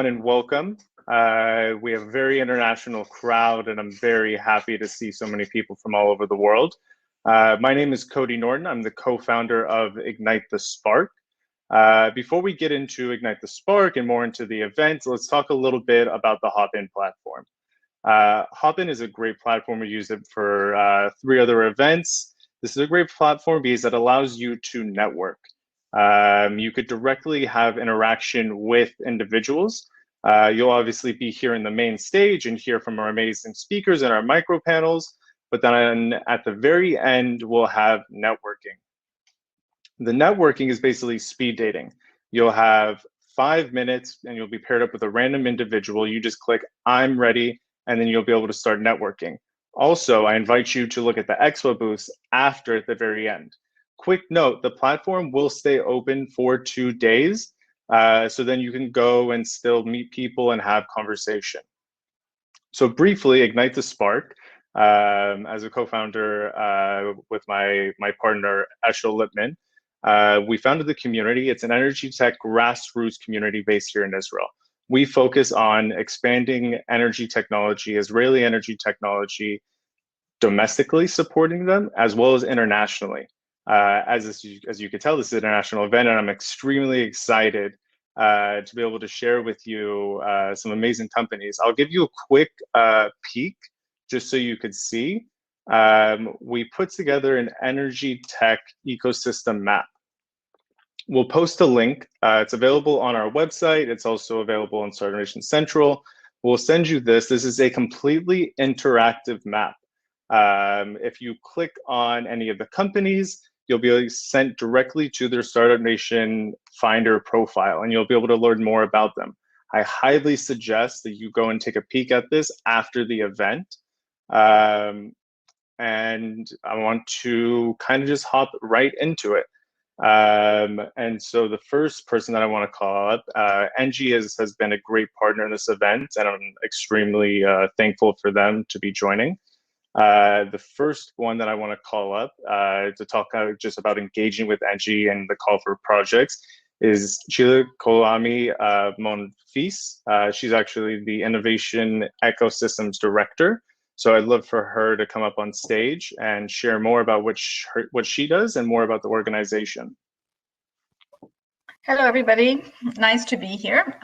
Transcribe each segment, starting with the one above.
everyone, and welcome. We have a very international crowd, and I'm very happy to see so many people from all over the world. My name is Cody Norton. I'm the co-founder of Ignite the Spark. Before we get into Ignite the Spark and more into the event, let's talk a little bit about the Hopin platform. Hopin is a great platform. We use it for 3 other events. This is a great platform because it allows you to network. You could directly have interaction with individuals. You'll obviously be here in the main stage and hear from our amazing speakers and our micro panels, but then at the very end, we'll have networking. The networking is basically speed dating. You'll have 5 minutes and you'll be paired up with a random individual. You just click, I'm ready, and then you'll be able to start networking. Also, I invite you to look at the expo booths after at the very end. Quick note, the platform will stay open for 2 days, so then you can go and still meet people and have conversation. So briefly, Ignite the Spark, as a co-founder with my partner, Eshel Lipman, we founded the community. It's an energy tech grassroots community based here in Israel. We focus on expanding energy technology, Israeli energy technology, domestically supporting them, as well as internationally. As you can tell, this is an international event, and I'm extremely excited to be able to share with you some amazing companies. I'll give you a quick peek just so you could see. We put together an energy tech ecosystem map. We'll post a link. It's available on our website. It's also available on Startup Nation Central. We'll send you this. This is a completely interactive map. If you click on any of the companies, you'll be sent directly to their Startup Nation Finder profile, and you'll be able to learn more about them. I highly suggest that you go and take a peek at this after the event. And I want to kind of just hop right into it. And so the first person that I want to call up, Engie has been a great partner in this event, and I'm extremely thankful for them to be joining. The first one that I want to call up to talk just about engaging with Engie and the call for projects is Chile Kolami Monfils. She's actually the Innovation Ecosystems Director. So I'd love for her to come up on stage and share more about what she does and more about the organization. Hello, everybody. Nice to be here.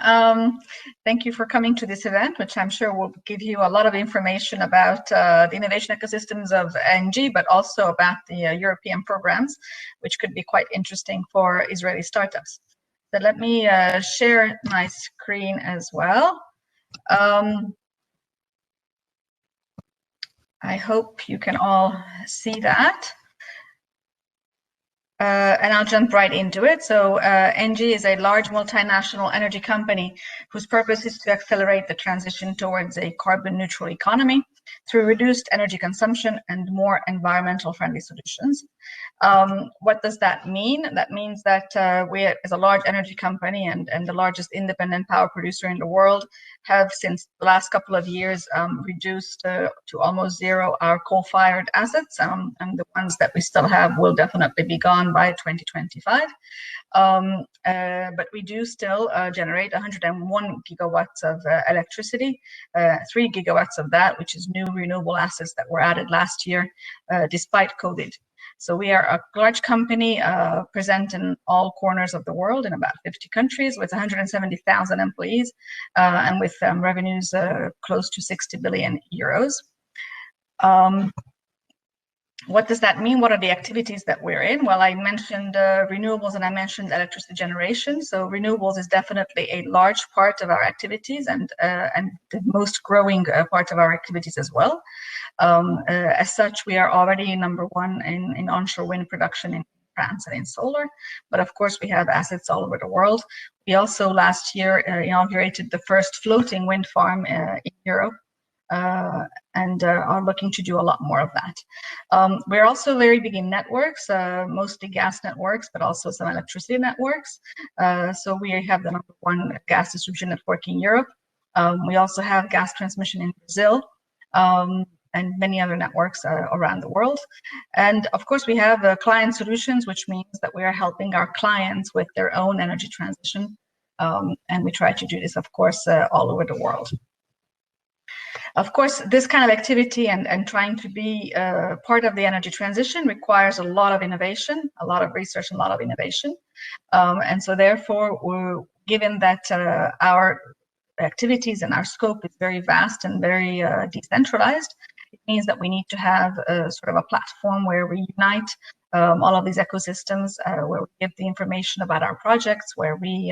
Thank you for coming to this event, which I'm sure will give you a lot of information about the innovation ecosystems of Engie, but also about the European programs, which could be quite interesting for Israeli startups. So let me share my screen as well. I hope you can all see that. And I'll jump right into it. So Engie is a large multinational energy company whose purpose is to accelerate the transition towards a carbon neutral economy through reduced energy consumption and more environmental friendly solutions. What does that mean? That means that we, as a large energy company and the largest independent power producer in the world, have since the last couple of years reduced to almost zero our coal-fired assets, and the ones that we still have will definitely be gone by 2025. But we do still generate 101 gigawatts of electricity, 3 gigawatts of that, which is new renewable assets that were added last year, despite COVID. So we are a large company present in all corners of the world in about 50 countries with 170,000 employees and with revenues close to 60 billion euros. What does that mean? What are the activities that we're in? Well, I mentioned renewables and I mentioned electricity generation. So renewables is definitely a large part of our activities and the most growing part of our activities as well. As such, we are already #1 in onshore wind production in France and in solar, but of course we have assets all over the world. We also last year inaugurated the first floating wind farm in Europe. And are looking to do a lot more of that. We're also very big in networks, mostly gas networks, but also some electricity networks. So we have the #1 gas distribution network in Europe. We also have gas transmission in Brazil and many other networks around the world. And of course, we have client solutions, which means that we are helping our clients with their own energy transition. And we try to do this, of course, all over the world. Of course, this kind of activity and trying to be part of the energy transition requires a lot of innovation, a lot of research, and a lot of innovation. And so therefore, given that our activities and our scope is very vast and very decentralized, it means that we need to have a sort of a platform where we unite all of these ecosystems, where we give the information about our projects, where we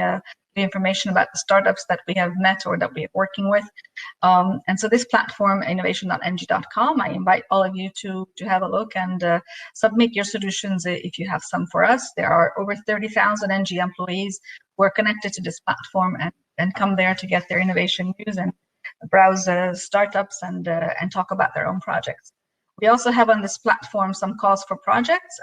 the information about the startups that we have met or that we are working with. And so this platform, innovation.ng.com, I invite all of you to have a look and submit your solutions if you have some for us. There are over 30,000 NG employees who are connected to this platform and come there to get their innovation news and browse startups and talk about their own projects. We also have on this platform some calls for projects.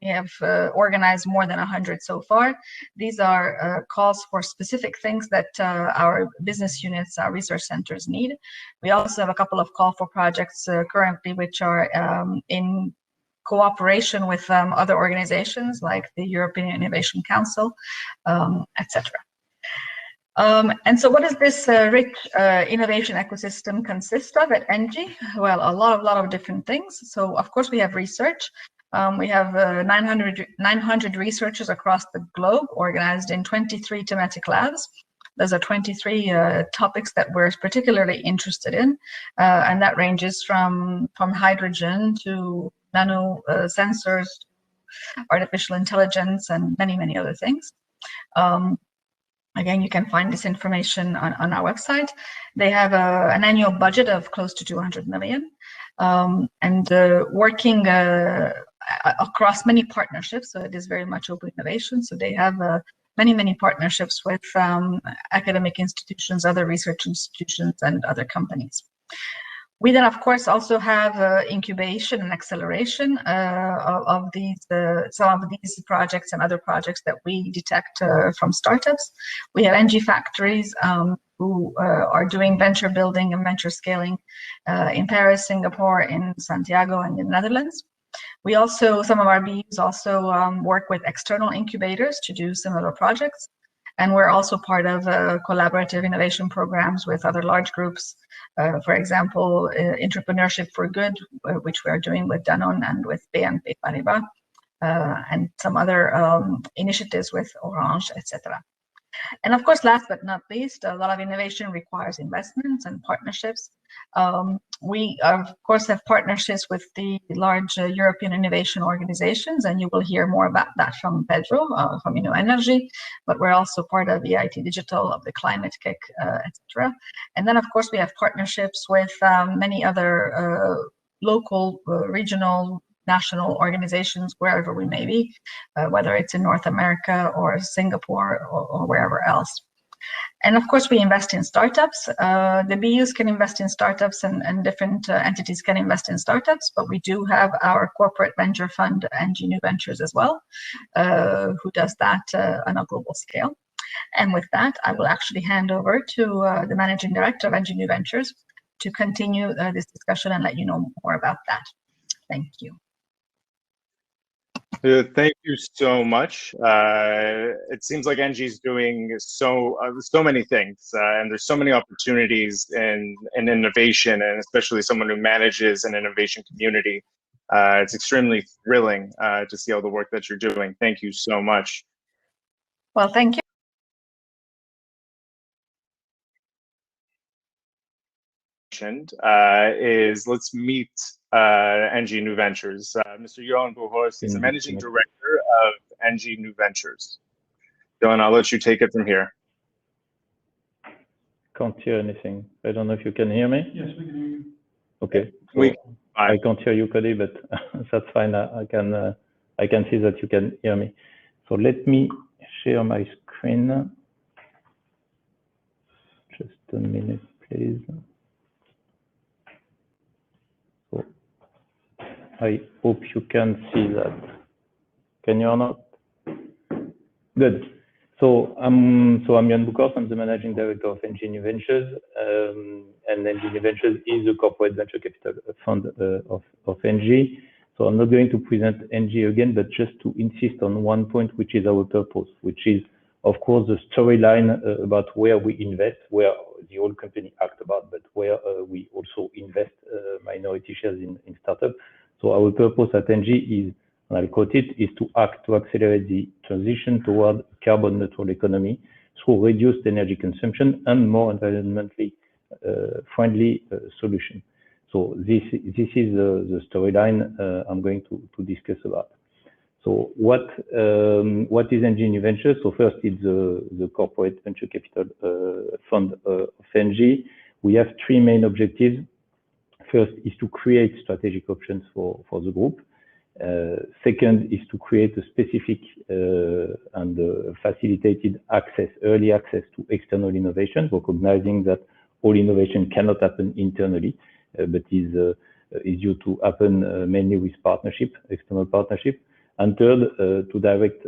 We have organized more than 100 so far. These are calls for specific things that our business units, our research centers need. We also have a couple of call for projects currently, which are in cooperation with other organizations like the European Innovation Council, etc. And so what does this rich innovation ecosystem consist of at ENGIE? Well, a lot of different things. So of course we have research. We have 900 researchers across the globe organized in 23 thematic labs. Those are 23 topics that we're particularly interested in. And that ranges from hydrogen to nano sensors, artificial intelligence, and many other things. Again, you can find this information on our website. They have an annual budget of close to 200 million and working across many partnerships. So it is very much open innovation. So they have many partnerships with academic institutions, other research institutions, and other companies. We then, of course, also have incubation and acceleration of these some of these projects and other projects that we detect from startups. We have NG factories who are doing venture building and venture scaling in Paris, Singapore, in Santiago, and in the Netherlands. We also, some of our BUs also work with external incubators to do similar projects. And we're also part of collaborative innovation programs with other large groups. For example, Entrepreneurship for Good, which we are doing with Danone and with BNP Paribas, and some other initiatives with Orange, etc. And of course, last but not least, a lot of innovation requires investments and partnerships. We, of course, have partnerships with the large European innovation organizations, and you will hear more about that from Pedro, from Energy, but we're also part of EIT Digital, of the Climate Kick, etc. And then, of course, we have partnerships with many other local, regional, national organizations, wherever we may be, whether it's in North America or Singapore or wherever else. And of course, we invest in startups. The BUs can invest in startups and different entities can invest in startups, but we do have our corporate venture fund, NG New Ventures, as well, who does that on a global scale. And with that, I will actually hand over to the Managing Director of NG New Ventures to continue this discussion and let you know more about that. Thank you. Thank you so much. It seems like NG is doing so many things, and there's so many opportunities in innovation, and especially someone who manages an innovation community. It's extremely thrilling to see all the work that you're doing. Thank you so much. Well, thank you. Is let's meet NG New Ventures. Mr. Johan Bohorst is the Managing Director of NG New Ventures. Johan, I'll let you take it from here. Can't hear anything. I don't know if you can hear me. Yes, we can hear you. Okay. So I can't hear you, Cody, but that's fine. I can see that you can hear me. So let me share my screen. Just a minute, please. So I hope you can see that. Can you or not? Good. So I'm Johan Bohorst. I'm the Managing Director of NG New Ventures, and NG New Ventures is a corporate venture capital fund of NG. So I'm not going to present NG again, but just to insist on one point, which is our purpose, which is of course, the storyline about where we invest, where the whole company act about, but where we also invest minority shares in startups. So our purpose at ENGIE is, and I'll quote it, is to act to accelerate the transition toward carbon neutral economy through reduced energy consumption and more environmentally friendly solution. So this is the storyline I'm going to discuss about. So what is ENGIE New Ventures? So first, it's the corporate venture capital fund of ENGIE. We have three main objectives. First is to create strategic options for the group. Second is to create a specific and facilitated access, early access to external innovation, recognizing that all innovation cannot happen internally, but is due to happen mainly with partnership, external partnership. And third, to direct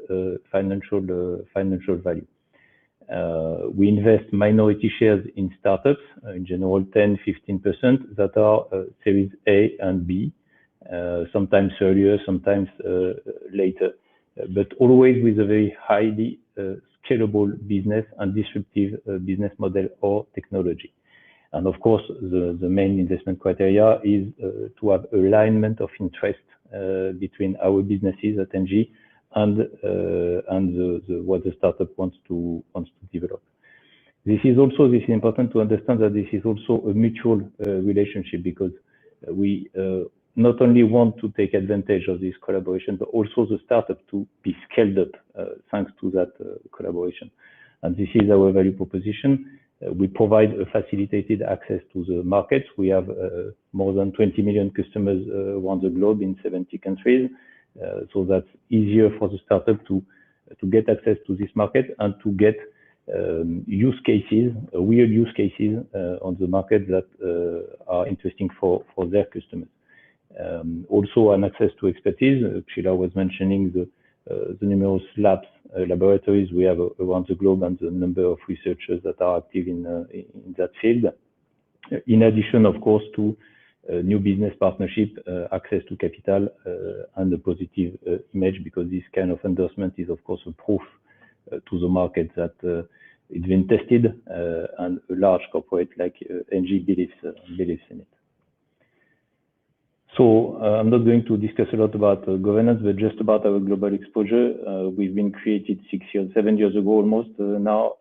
financial value. We invest minority shares in startups, in general 10–15% that are Series A and B, sometimes earlier, sometimes later, but always with a very highly scalable business and disruptive business model or technology. And of course, the main investment criteria is to have alignment of interest between our businesses at ENGIE and what the startup wants to develop. This is important to understand that this is also a mutual relationship, because we not only want to take advantage of this collaboration, but also the startup to be scaled up thanks to that collaboration. And this is our value proposition. We provide a facilitated access to the markets. We have more than 20 million customers around the globe in 70 countries. So that's easier for the startup to get access to this market and to get use cases, real use cases on the market that are interesting for their customers. Also an access to expertise. Sheila was mentioning the numerous laboratories we have around the globe and the number of researchers that are active in that field. In addition, of course, to new business partnership, access to capital, and a positive image, because this kind of endorsement is, of course, a proof to the market that it's been tested, and a large corporate like ENGIE believes in it. So I'm not going to discuss a lot about governance, but just about our global exposure. We've been created 7 years ago almost. Now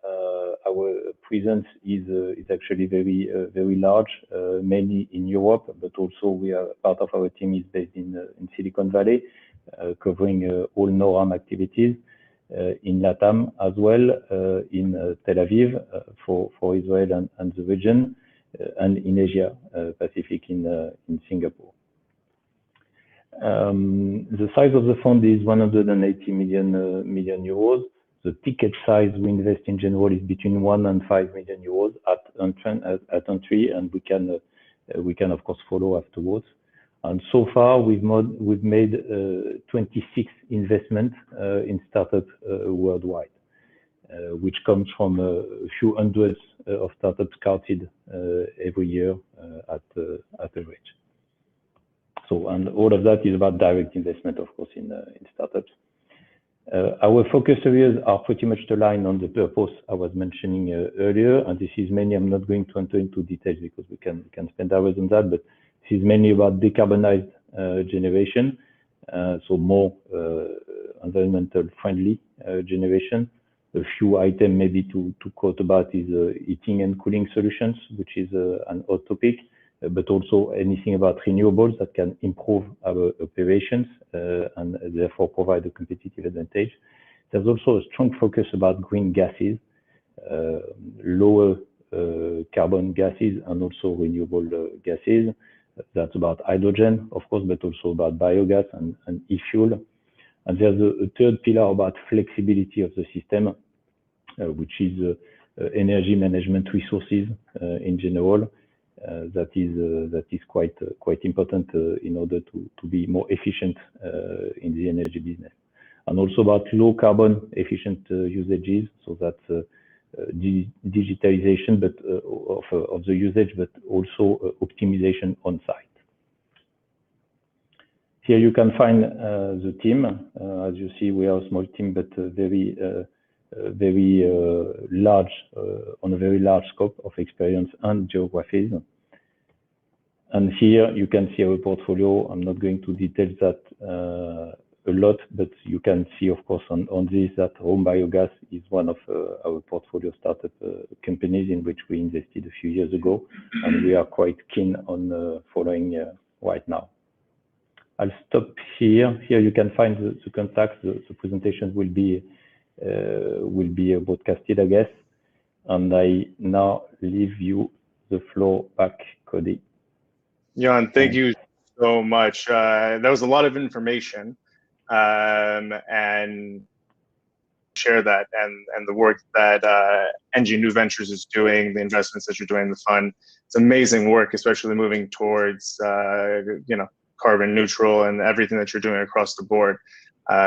our presence is actually very large, mainly in Europe, but also we are part of our team is based in Silicon Valley, covering all NORAM activities, in LATAM as well, in Tel Aviv for Israel and the region, and in Asia Pacific in Singapore. The size of the fund is 180 million euros. The ticket size we invest in general is between 1 and 5 million euros at entry, and we can of course follow afterwards. And so far we've made 26 investments in startups worldwide, which comes from a few hundreds of startups counted every year at average. So, and all of that is about direct investment, of course, in startups. Our focus areas are pretty much aligned on the purpose I was mentioning earlier, and this is mainly, I'm not going to enter into details because we can spend hours on that, but this is mainly about decarbonized generation, so more environmental friendly generation. A few items maybe to quote about is heating and cooling solutions, which is an hot topic, but also anything about renewables that can improve our operations and therefore provide a competitive advantage. There's also a strong focus about green gases, lower carbon gases, and also renewable gases. That's about hydrogen, of course, but also about biogas and e-fuel. And there's a third pillar about flexibility of the system, which is energy management resources in general. That is quite important in order to be more efficient in the energy business, and also about low carbon efficient usages. So that's digitalization, but of the usage, but also optimization on site. Here you can find the team. As you see, we are a small team, but very very large, on a very large scope of experience and geographies. And here you can see our portfolio. I'm not going to detail that a lot, but you can see, of course, on this that home biogas is one of our portfolio startup companies in which we invested a few years ago, and we are quite keen on following right now. I'll stop here. Here you can find the contacts. The presentation will be broadcasted, I guess. And I now leave you the floor back, Cody. Jan, thank you so much. That was a lot of information. And share that and the work that NG New Ventures is doing, the investments that you're doing in the fund. It's amazing work, especially moving towards carbon neutral and everything that you're doing across the board.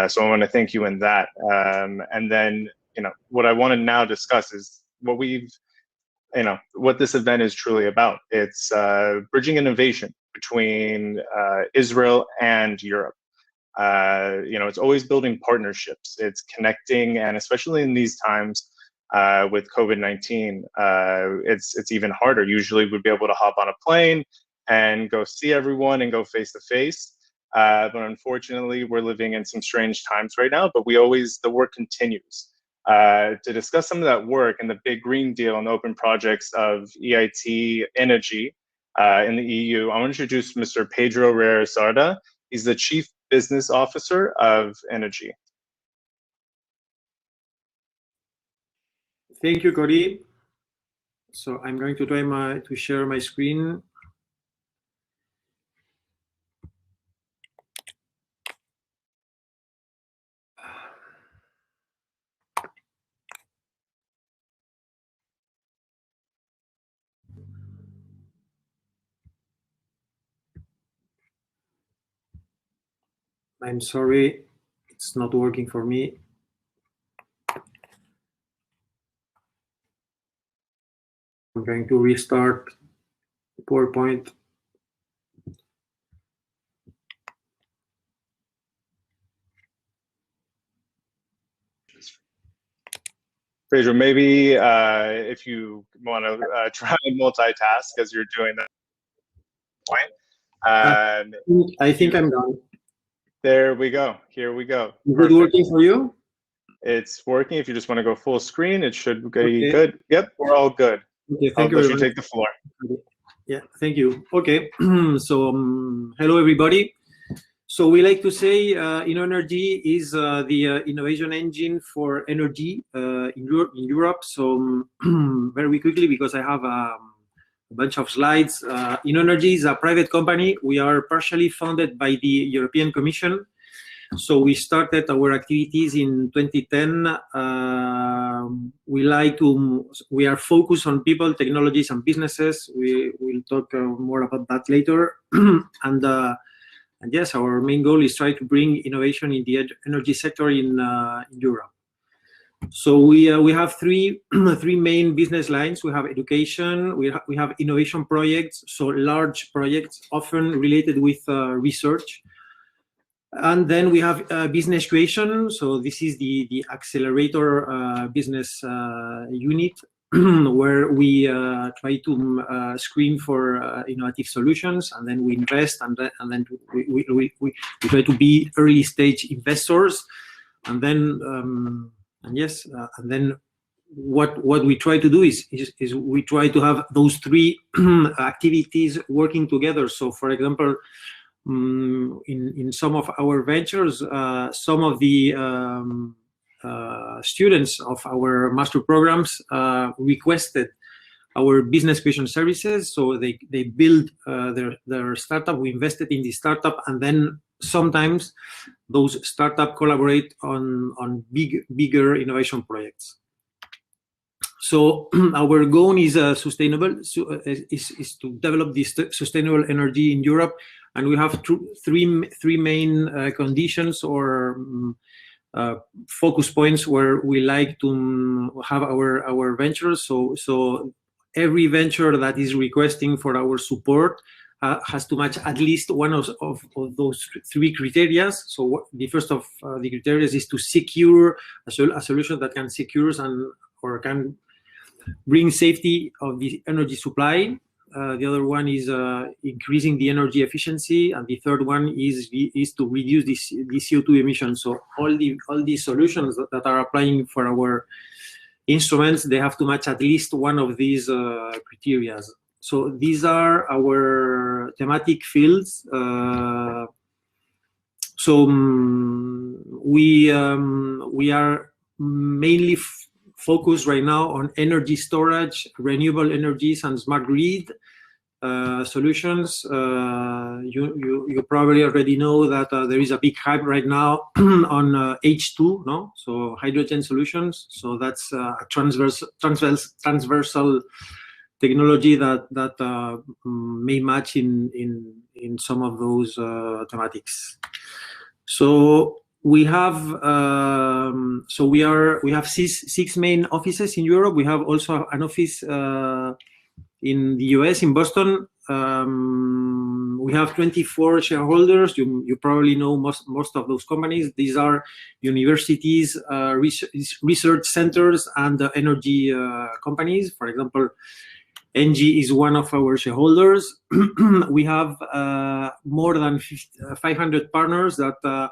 So I want to thank you in that. And then what I want to now discuss is what what this event is truly about. It's bridging innovation between Israel and Europe. It's always building partnerships. It's connecting, and especially in these times with COVID-19, it's even harder. Usually we'd be able to hop on a plane and go see everyone and go face to face. But unfortunately, we're living in some strange times right now, but the work continues. To discuss some of that work and the big Green Deal and open projects of EIT Energy in the EU, I want to introduce Mr. Pedro Reyes-Sarda. He's the Chief Business Officer of Energy. Thank you, Cody. So I'm going to try to share my screen. I'm sorry, it's not working for me. I'm going to restart PowerPoint. Pedro, maybe if you want to try and multitask as you're doing that point. I think I'm done. There we go. Here we go. Is it working for you? It's working. If you just want to go full screen, it should be good. Yep, we're all good. Okay, thank you. I'll let you take the floor. Yeah, thank you. Okay, so hello everybody. So we like to say InnoEnergy is the innovation engine for energy in Europe. So very quickly, because I have a bunch of slides. InnoEnergy is a private company. We are partially funded by the European Commission. So we started our activities in 2010. We are focused on people, technologies, and businesses. We will talk more about that later. And yes, our main goal is try to bring innovation in the energy sector in Europe. So we have three main business lines. We have education, we have innovation projects, so large projects often related with research. And then we have business creation. So this is the accelerator business unit where we try to screen for innovative solutions, and then we invest, and then we try to be early stage investors, and then and then what we try to do is we try to have those three activities working together. So for example, in some of our ventures, some of the students of our master programs requested our business creation services. So they build their startup. We invested in the startup, and then sometimes those startups collaborate on bigger innovation projects. So our goal is sustainable. Is to develop this sustainable energy in Europe, and we have three main conditions or focus points where we like to have our ventures. So every venture that is requesting for our support has to match at least one of those three criteria. So the first of the criteria is to secure a solution that can secure or can bring safety of the energy supply. The other one is increasing the energy efficiency, and the third one is to reduce the CO2 emissions. So all these solutions that are applying for our instruments, they have to match at least one of these criteria. So these are our thematic fields. We are mainly focused right now on energy storage, renewable energies, and smart grid solutions. You probably already know that there is a big hype right now on H2, no? So hydrogen solutions. So that's a transversal technology that may match in some of those thematics. So we have we have six main offices in Europe. We have also an office in the US, in Boston. We have 24 shareholders. You probably know most of those companies. These are universities, research centers, and energy companies. For example, ENGIE is one of our shareholders. We have more than 500 partners that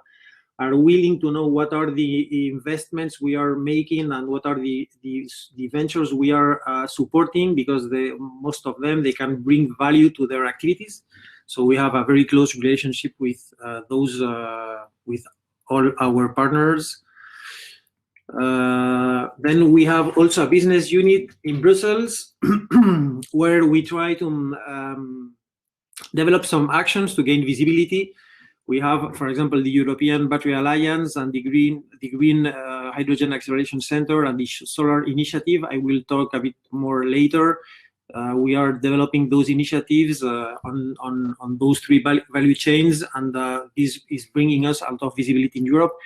are willing to know what are the investments we are making and what are the ventures we are supporting, because most of them, they can bring value to their activities. So we have a very close relationship with with all our partners. Then we have also a business unit in Brussels where we try to develop some actions to gain visibility. We have, for example, the European Battery Alliance and the Green Hydrogen Acceleration Center and the Solar Initiative. I will talk a bit more later. We are developing those initiatives on those three value chains, and this is bringing us a lot of visibility in Europe.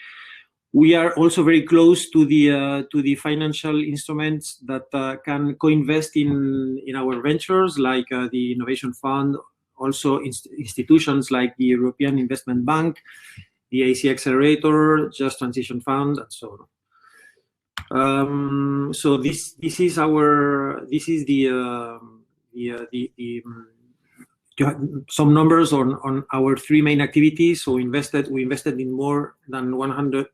We are also very close to the financial instruments that can co-invest in our ventures, like the Innovation Fund, also institutions like the European Investment Bank, the AC Accelerator, Just Transition Fund, and so on. So this is some numbers on our three main activities. So we invested in more than 100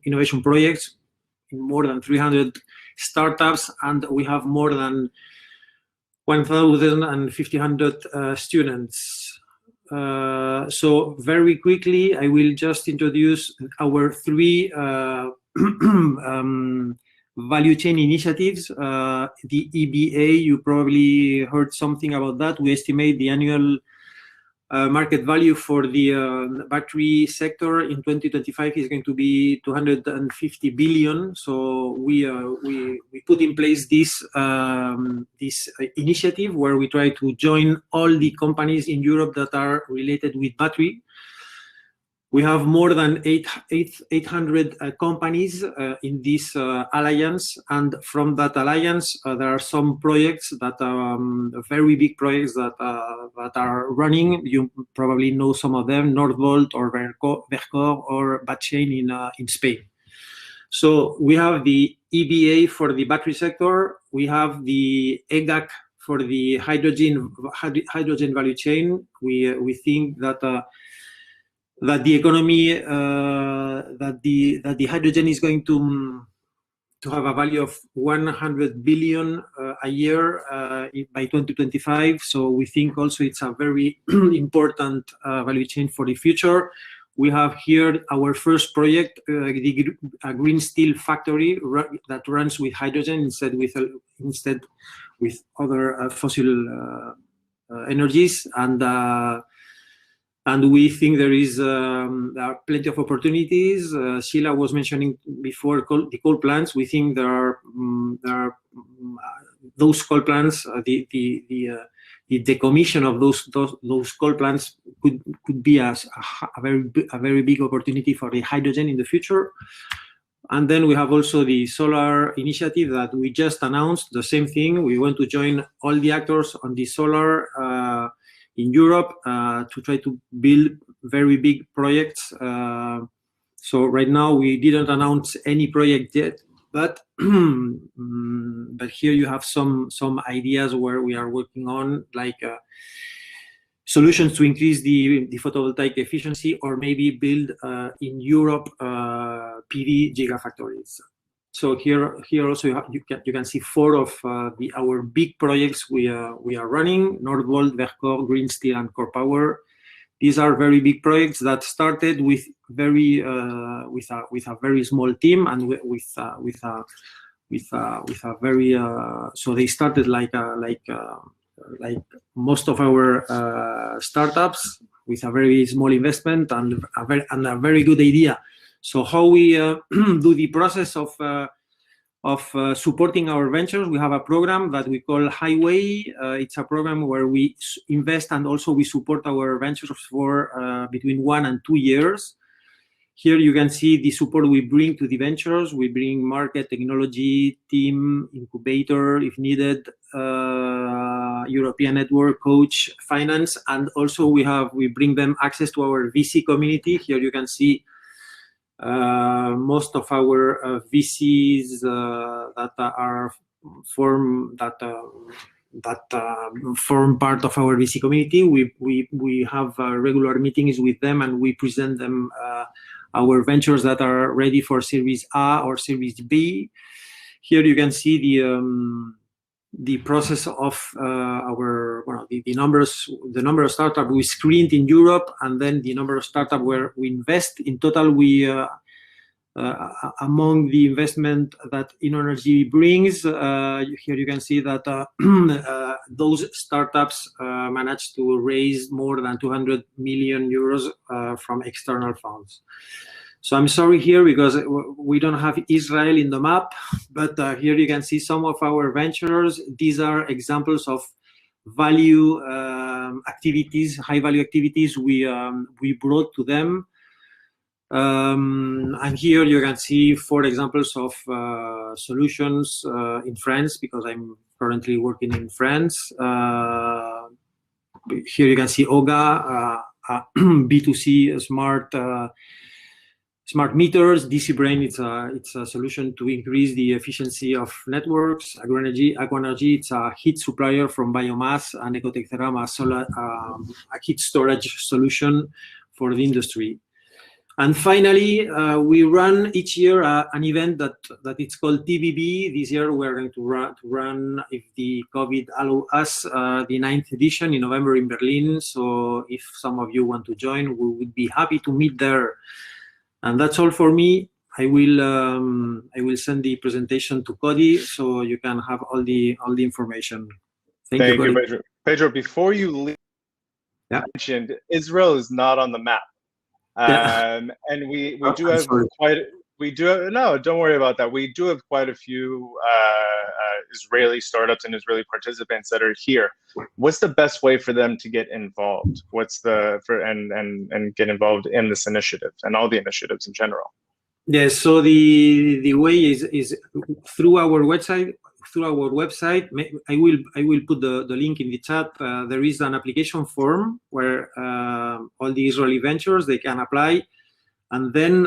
innovation projects, in more than 300 startups, and we have more than 1,500 students. So very quickly, I will just introduce our three value chain initiatives. The EBA, you probably heard something about that. We estimate the annual market value for the battery sector in 2025 is going to be 250 billion. So we put in place this initiative where we try to join all the companies in Europe that are related with battery. We have more than 800 companies in this alliance, and from that alliance, there are some projects that are very big projects that are running. You probably know some of them: Northvolt or Vercor or Batchain in Spain. So we have the EBA for the battery sector. We have the EGAC for the hydrogen value chain. We think that the economy, that the hydrogen is going to have a value of 100 billion a year by 2025. So we think also it's a very important value chain for the future. We have here our first project, a green steel factory that runs with hydrogen instead with other fossil energies, and we think there are plenty of opportunities. Sheila was mentioning before the coal plants. We think there are those coal plants. The decommission of those coal plants could be a very big opportunity for the hydrogen in the future. And then we have also the solar initiative that we just announced, the same thing. We want to join all the actors on the solar in Europe to try to build very big projects. So right now we didn't announce any project yet, but but here you have some ideas where we are working on, like solutions to increase the photovoltaic efficiency, or maybe build in Europe PV gigafactories. So here also you can see 4 of our big projects we are running: Nordvolt, Verkor, Green Steel, and Core Power. These are very big projects that started with very with a very small team, and with a very so they started like most of our startups, with a very small investment and a very good idea. So how we do the process of supporting our ventures, we have a program that we call Highway. It's a program where we invest and also we support our ventures for between 1 and 2 years. Here you can see the support we bring to the ventures. We bring market, technology, team, incubator, if needed, European network, coach, finance, and also we bring them access to our VC community. Here you can see most of our VCs that form part of our VC community. We have regular meetings with them, and we present them our ventures that are ready for Series A or Series B. Here you can see the process of the number of startups we screened in Europe, and then the number of startups where we invest. In total, we among the investment that InnoEnergy brings, here you can see that those startups managed to raise more than 200 million euros from external funds. So I'm sorry here because we don't have Israel in the map, but here you can see some of our ventures. These are examples of value activities, high value activities we brought to them. And here you can see 4 examples of solutions in France, because I'm currently working in France. Here you can see OGA, B2C smart meters. DC Brain, it's a solution to increase the efficiency of networks. Aquanergy, it's a heat supplier from biomass, and Ecotech Cerama, a heat storage solution for the industry. And finally, we run each year an event that it's called TBB. This year we're going to run, if the COVID allows us, the 9th edition in November in Berlin. So if some of you want to join, we would be happy to meet there. And that's all for me. I will send the presentation to Cody, so you can have all the information. Thank you, Pedro. Pedro, before you leave, you mentioned Israel is not on the map. And we do have no, don't worry about that. We do have quite a few Israeli startups and Israeli participants that are here. What's the best way for them to get involved? And get involved in this initiative and all the initiatives in general? Yes, so the way is through our website. I will put the link in the chat. There is an application form where all the Israeli ventures, they can apply, and then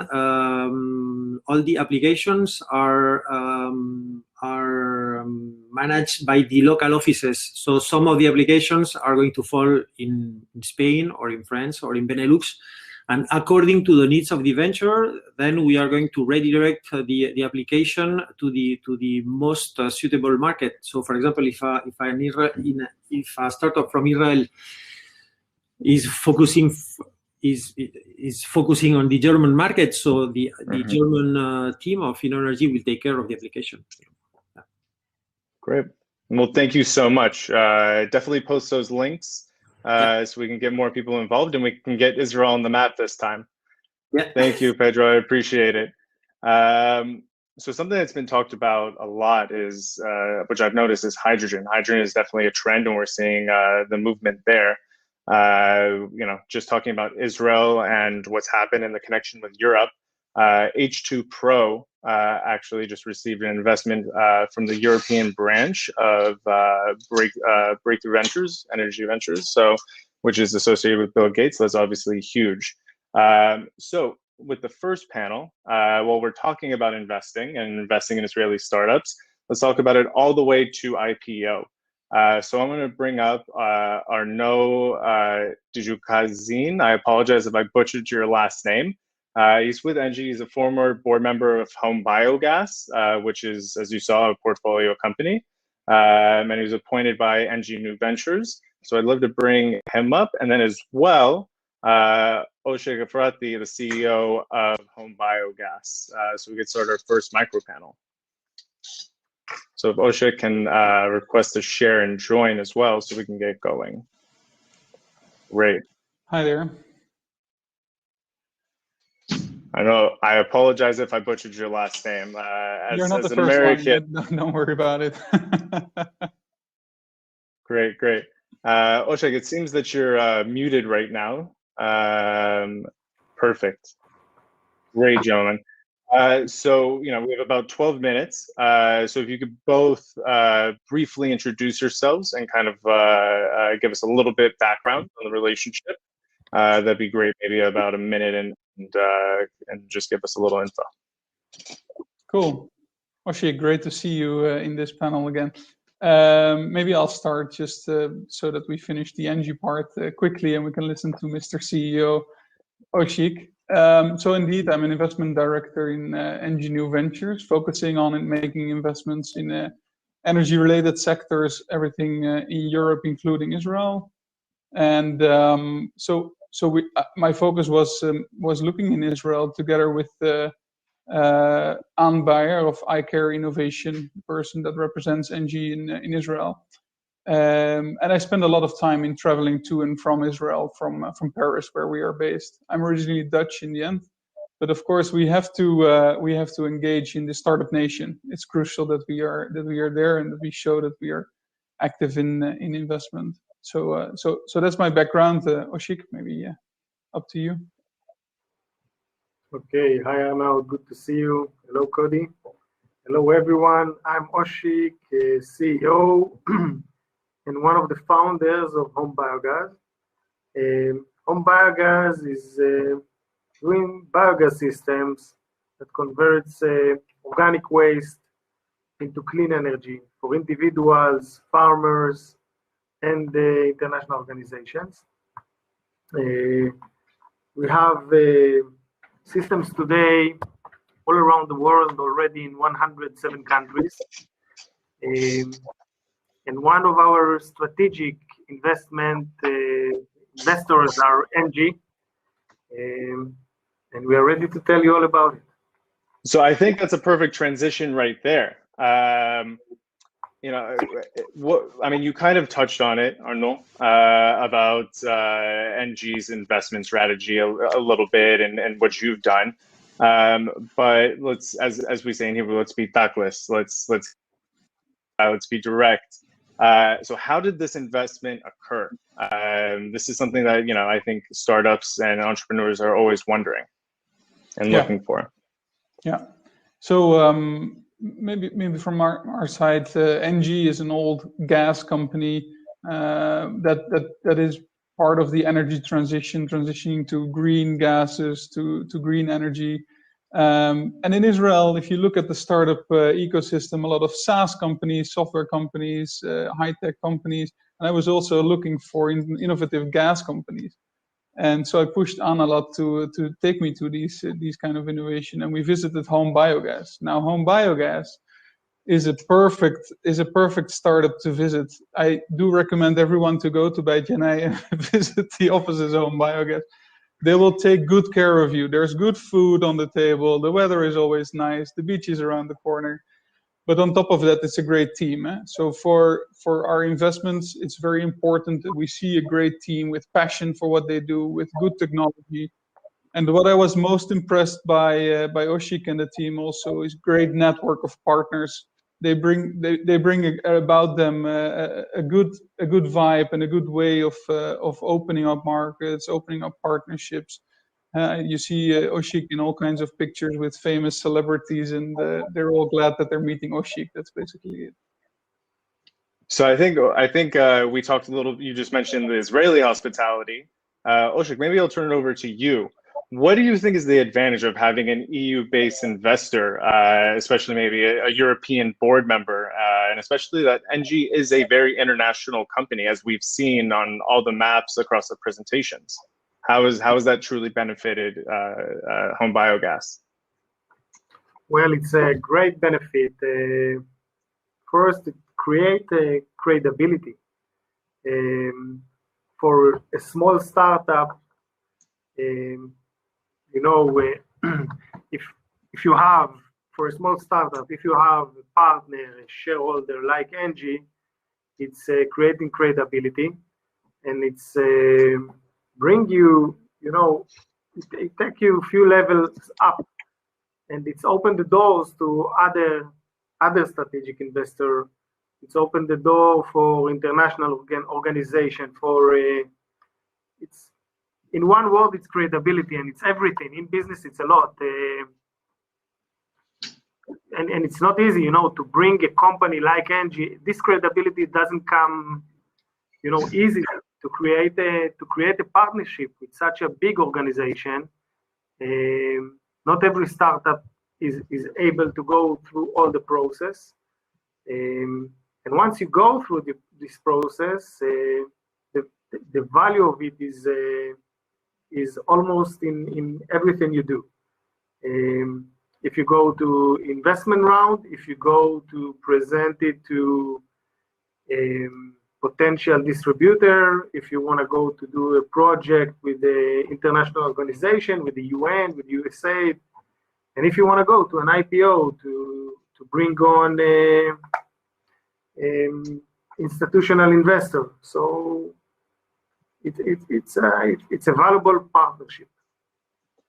all the applications are managed by the local offices. So some of the applications are going to fall in Spain or in France or in Benelux. And according to the needs of the venture, then we are going to redirect the application to the most suitable market. So, for example, if a startup from Israel is focusing on the German market, so the German team of InnoEnergy will take care of the application. Yeah. Great. Well, thank you so much. Definitely post those links. So we can get more people involved and we can get Israel on the map this time. Yeah. Thank you, Pedro. I appreciate it. So something that's been talked about a lot is, which I've noticed, is hydrogen. Hydrogen is definitely a trend, and we're seeing the movement there. Just talking about Israel and what's happened in the connection with Europe. H2 Pro actually just received an investment from the European branch of Breakthrough Ventures, Energy Ventures, so which is associated with Bill Gates. That's obviously huge. So with the first panel, while we're talking about investing and investing in Israeli startups, let's talk about it all the way to IPO. So I'm going to bring up Arnaud Dijukazin. I apologize if I butchered your last name. He's with Engie. He's a former board member of Home Biogas, which is, as you saw, a portfolio company. And he was appointed by Engie New Ventures. So I'd love to bring him up. And then as well, Osher Gafrati, the CEO of Home Biogas. So we could start our first micro panel. So if Osher can request to share and join as well, so we can get going. Great. Hi there. I know. I apologize if I butchered your last name. You're not the an first American. one. Don't worry about it. Great, great. Oshek, it seems that you're muted right now. Perfect. Great, gentlemen. So, we have about 12 minutes. So if you could both briefly introduce yourselves and kind of give us a little bit background on the relationship, that'd be great. Maybe about a minute and just give us a little info. Cool. Oshie, great to see you in this panel again. Maybe I'll start just so that we finish the Engie part quickly and we can listen to Mr. CEO Oshik. So indeed, I'm an investment director in Engie New Ventures, focusing on making investments in energy-related sectors, everything in Europe, including Israel. And my focus was looking in Israel together with Ann Bayer of iCare Innovation, the person that represents Engie in Israel. And I spend a lot of time in traveling to and from Israel, from Paris, where we are based. I'm originally Dutch in the end, but of course we have to engage in the startup nation. It's crucial that we are there and that we show that we are active in investment. So that's my background. Oshik, maybe up to you. Okay, hi Arnaud, good to see you. Hello Cody. Hello everyone. I'm Oshik, CEO and one of the founders of Home Biogas. Home Biogas is doing biogas systems that converts organic waste into clean energy for individuals, farmers, and international organizations. We have systems today all around the world, already in 107 countries. And one of our strategic investors are Engie. And we are ready to tell you all about it. So I think that's a perfect transition right there. You kind of touched on it, Arnaud, about Engie's investment strategy a little bit and what you've done. But let's, as we say in Hebrew, let's be tactless. Let's be direct. So how did this investment occur? This is something that I think startups and entrepreneurs are always wondering and looking for. Yeah. So maybe from our side, Engie is an old gas company that is part of the energy transitioning to green gases, to green energy. And in Israel, if you look at the startup ecosystem, a lot of SaaS companies, software companies, high-tech companies, and I was also looking for innovative gas companies. And so I pushed on a lot to take me to these kind of innovation, and we visited Home Biogas. Now, Home Biogas is a perfect startup to visit. I do recommend everyone to go to Beit Yanai and visit the offices of Home Biogas. They will take good care of you. There's good food on the table. The weather is always nice. The beach is around the corner. But on top of that, it's a great team. So for our investments, it's very important that we see a great team with passion for what they do, with good technology. And what I was most impressed by Oshik and the team also is great network of partners. They bring about them a good vibe and a good way of opening up markets, opening up partnerships. You see Oshik in all kinds of pictures with famous celebrities, and they're all glad that they're meeting Oshik. That's basically it. So I think we talked a little. You just mentioned the Israeli hospitality. Oshik, maybe I'll turn it over to you. What do you think is the advantage of having an EU-based investor, especially maybe a European board member, and especially that NG is a very international company, as we've seen on all the maps across the presentations? How has that truly benefited home biogas? Well, it's a great benefit. First, it creates credibility. For a small startup, you know, if you have, for a small startup, if you have a partner, a shareholder like NG, it's creating credibility, and it's bring you, you know, it take you a few levels up, and it's opened the doors to other strategic investor. It's opened the door for international organization. For it's, in one word, it's credibility, and it's everything. In business, it's a lot, and it's not easy, you know, to bring a company like NG. This credibility doesn't come, you know, easily. To create a partnership with such a big organization. Not every startup is able to go through all the process, and once you go through this process, the value of it is almost in everything you do. If you go to investment round, if you go to present it to potential distributor, if you want to go to do a project with the international organization, with the UN, with USA, and if you want to go to an IPO to bring on institutional investor. So it's a valuable partnership.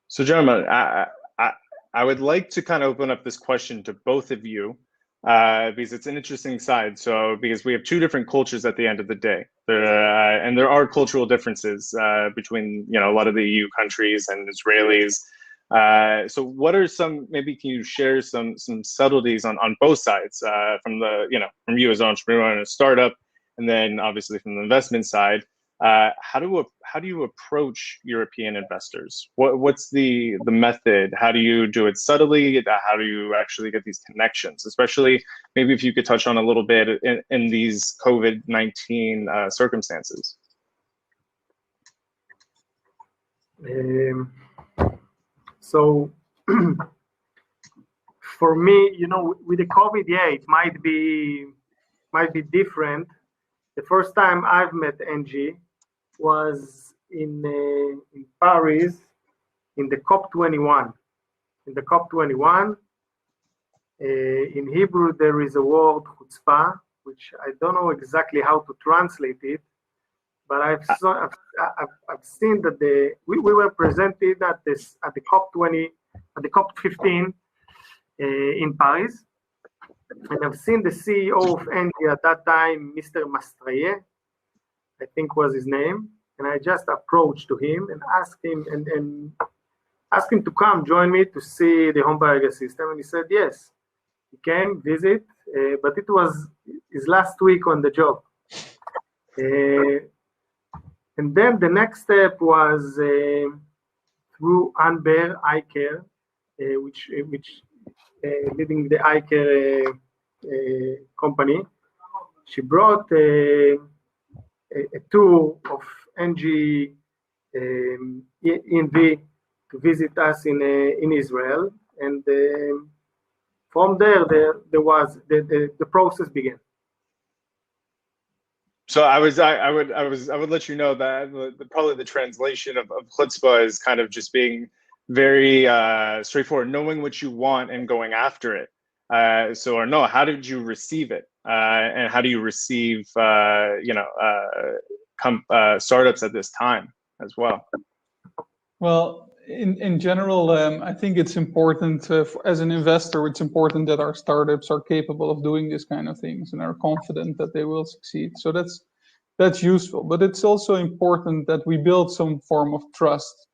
So, gentlemen, I would like to kind of open up this question to both of you. Because it's an interesting side. So because we have two different cultures at the end of the day, and there are cultural differences between, you know, a lot of the EU countries and Israelis. So what are some, maybe can you share some subtleties on both sides, from the, you know, from you as an entrepreneur and a startup, and then obviously from the investment side? How do you approach European investors? What's the method? How do you do it subtly? How do you actually get these connections? Especially maybe if you could touch on a little bit in these COVID-19 circumstances. So for me, you know, with the COVID, yeah, it might be different. The first time I've met NG was in Paris in the COP21. In the COP21, in Hebrew there is a word chutzpah, which I don't know exactly how to translate it, but I've seen that we were presented at the COP15 in Paris. And I've seen the CEO of NG at that time, Mr. Mastraye, I think was his name, and I just approached to him and asked him to come join me to see the home biogas system, and he said yes. He came visit, but it was his last week on the job. And then the next step was through Anber Eye Care, which leading the eye care company. She brought a tour of NG ENV to visit us in Israel, and from there was the process began. So I would let you know that probably the translation of chutzpah is kind of just being very straightforward, knowing what you want and going after it. So, or no, how did you receive it, and how do you receive startups at this time as well? Well, in general, I think it's important as an investor. It's important that our startups are capable of doing this kind of things and are confident that they will succeed. So that's useful, but it's also important that we build some form of trust.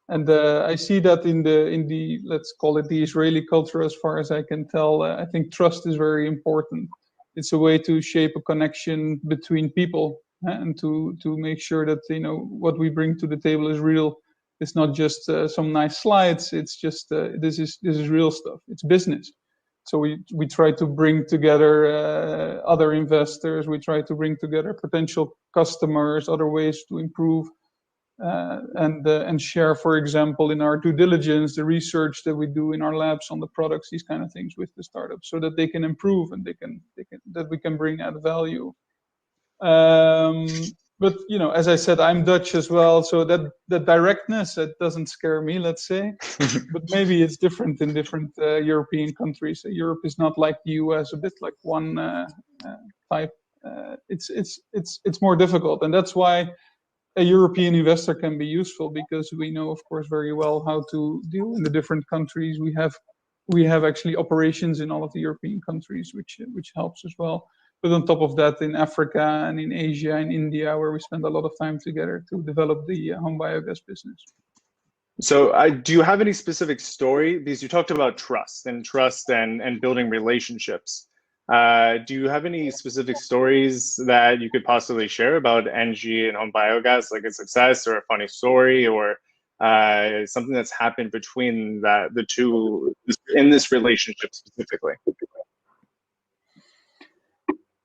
And I see that in the let's call it the Israeli culture, as far as I can tell. I think trust is very important. It's a way to shape a connection between people, and to make sure that what we bring to the table is real. It's not just some nice slides. It's just this is real stuff. It's business. So we try to bring together other investors. We try to bring together potential customers, other ways to improve. And share, for example, in our due diligence, the research that we do in our labs on the products, these kind of things with the startups, so that they can improve and that we can bring add value. But as I said, I'm Dutch as well, so that directness, that doesn't scare me, let's say. But maybe it's different in different European countries. Europe is not like the US, a bit like one type. It's more difficult, and that's why a European investor can be useful, because we know, of course, very well how to deal in the different countries. We have actually operations in all of the European countries, which helps as well. But on top of that, in Africa and in Asia and India, where we spend a lot of time together to develop the home biogas business. So do you have any specific story? Because you talked about trust and building relationships. Do you have any specific stories that you could possibly share about NG and home biogas, like a success or a funny story, or something that's happened between the two in this relationship specifically?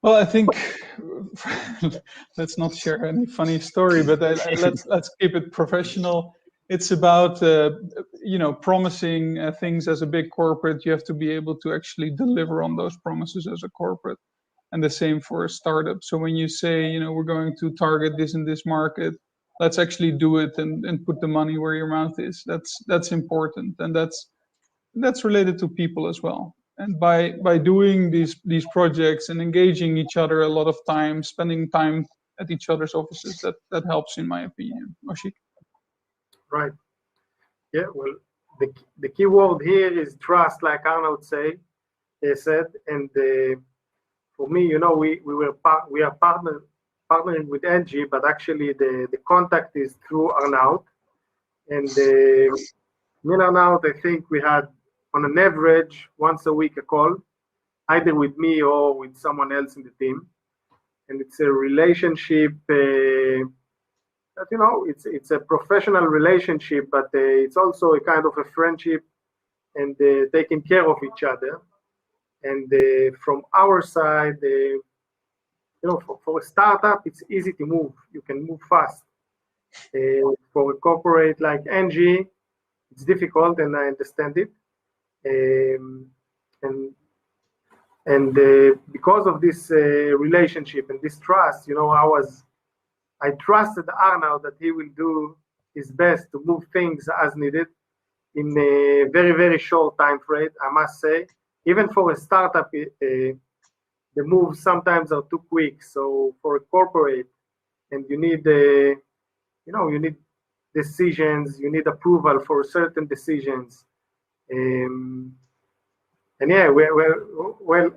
Well, I think let's not share any funny story, but let's keep it professional. It's about promising things as a big corporate. You have to be able to actually deliver on those promises as a corporate, and the same for a startup. So when you say, we're going to target this in this market, let's actually do it and put the money where your mouth is. That's important, and that's related to people as well. And by doing these projects and engaging each other a lot of time, spending time at each other's offices, that helps, in my opinion. Oshik? Right. Yeah. Well, the key word here is trust, like Arnold said. And for me, we are partnering with NG, but actually the contact is through Arnaud. And me and Arnaud, I think we had, on an average, once a week a call, either with me or with someone else in the team. And it's a relationship that, it's a professional relationship, but it's also a kind of a friendship and taking care of each other. And from our side, for a startup, it's easy to move. You can move fast. For a corporate like NG, it's difficult, and I understand it. And because of this relationship and this trust, I trusted Arnaud that he will do his best to move things as needed in a very, very short time frame, I must say. Even for a startup, the moves sometimes are too quick. So for a corporate, and you need you need decisions, you need approval for certain decisions. And yeah, well,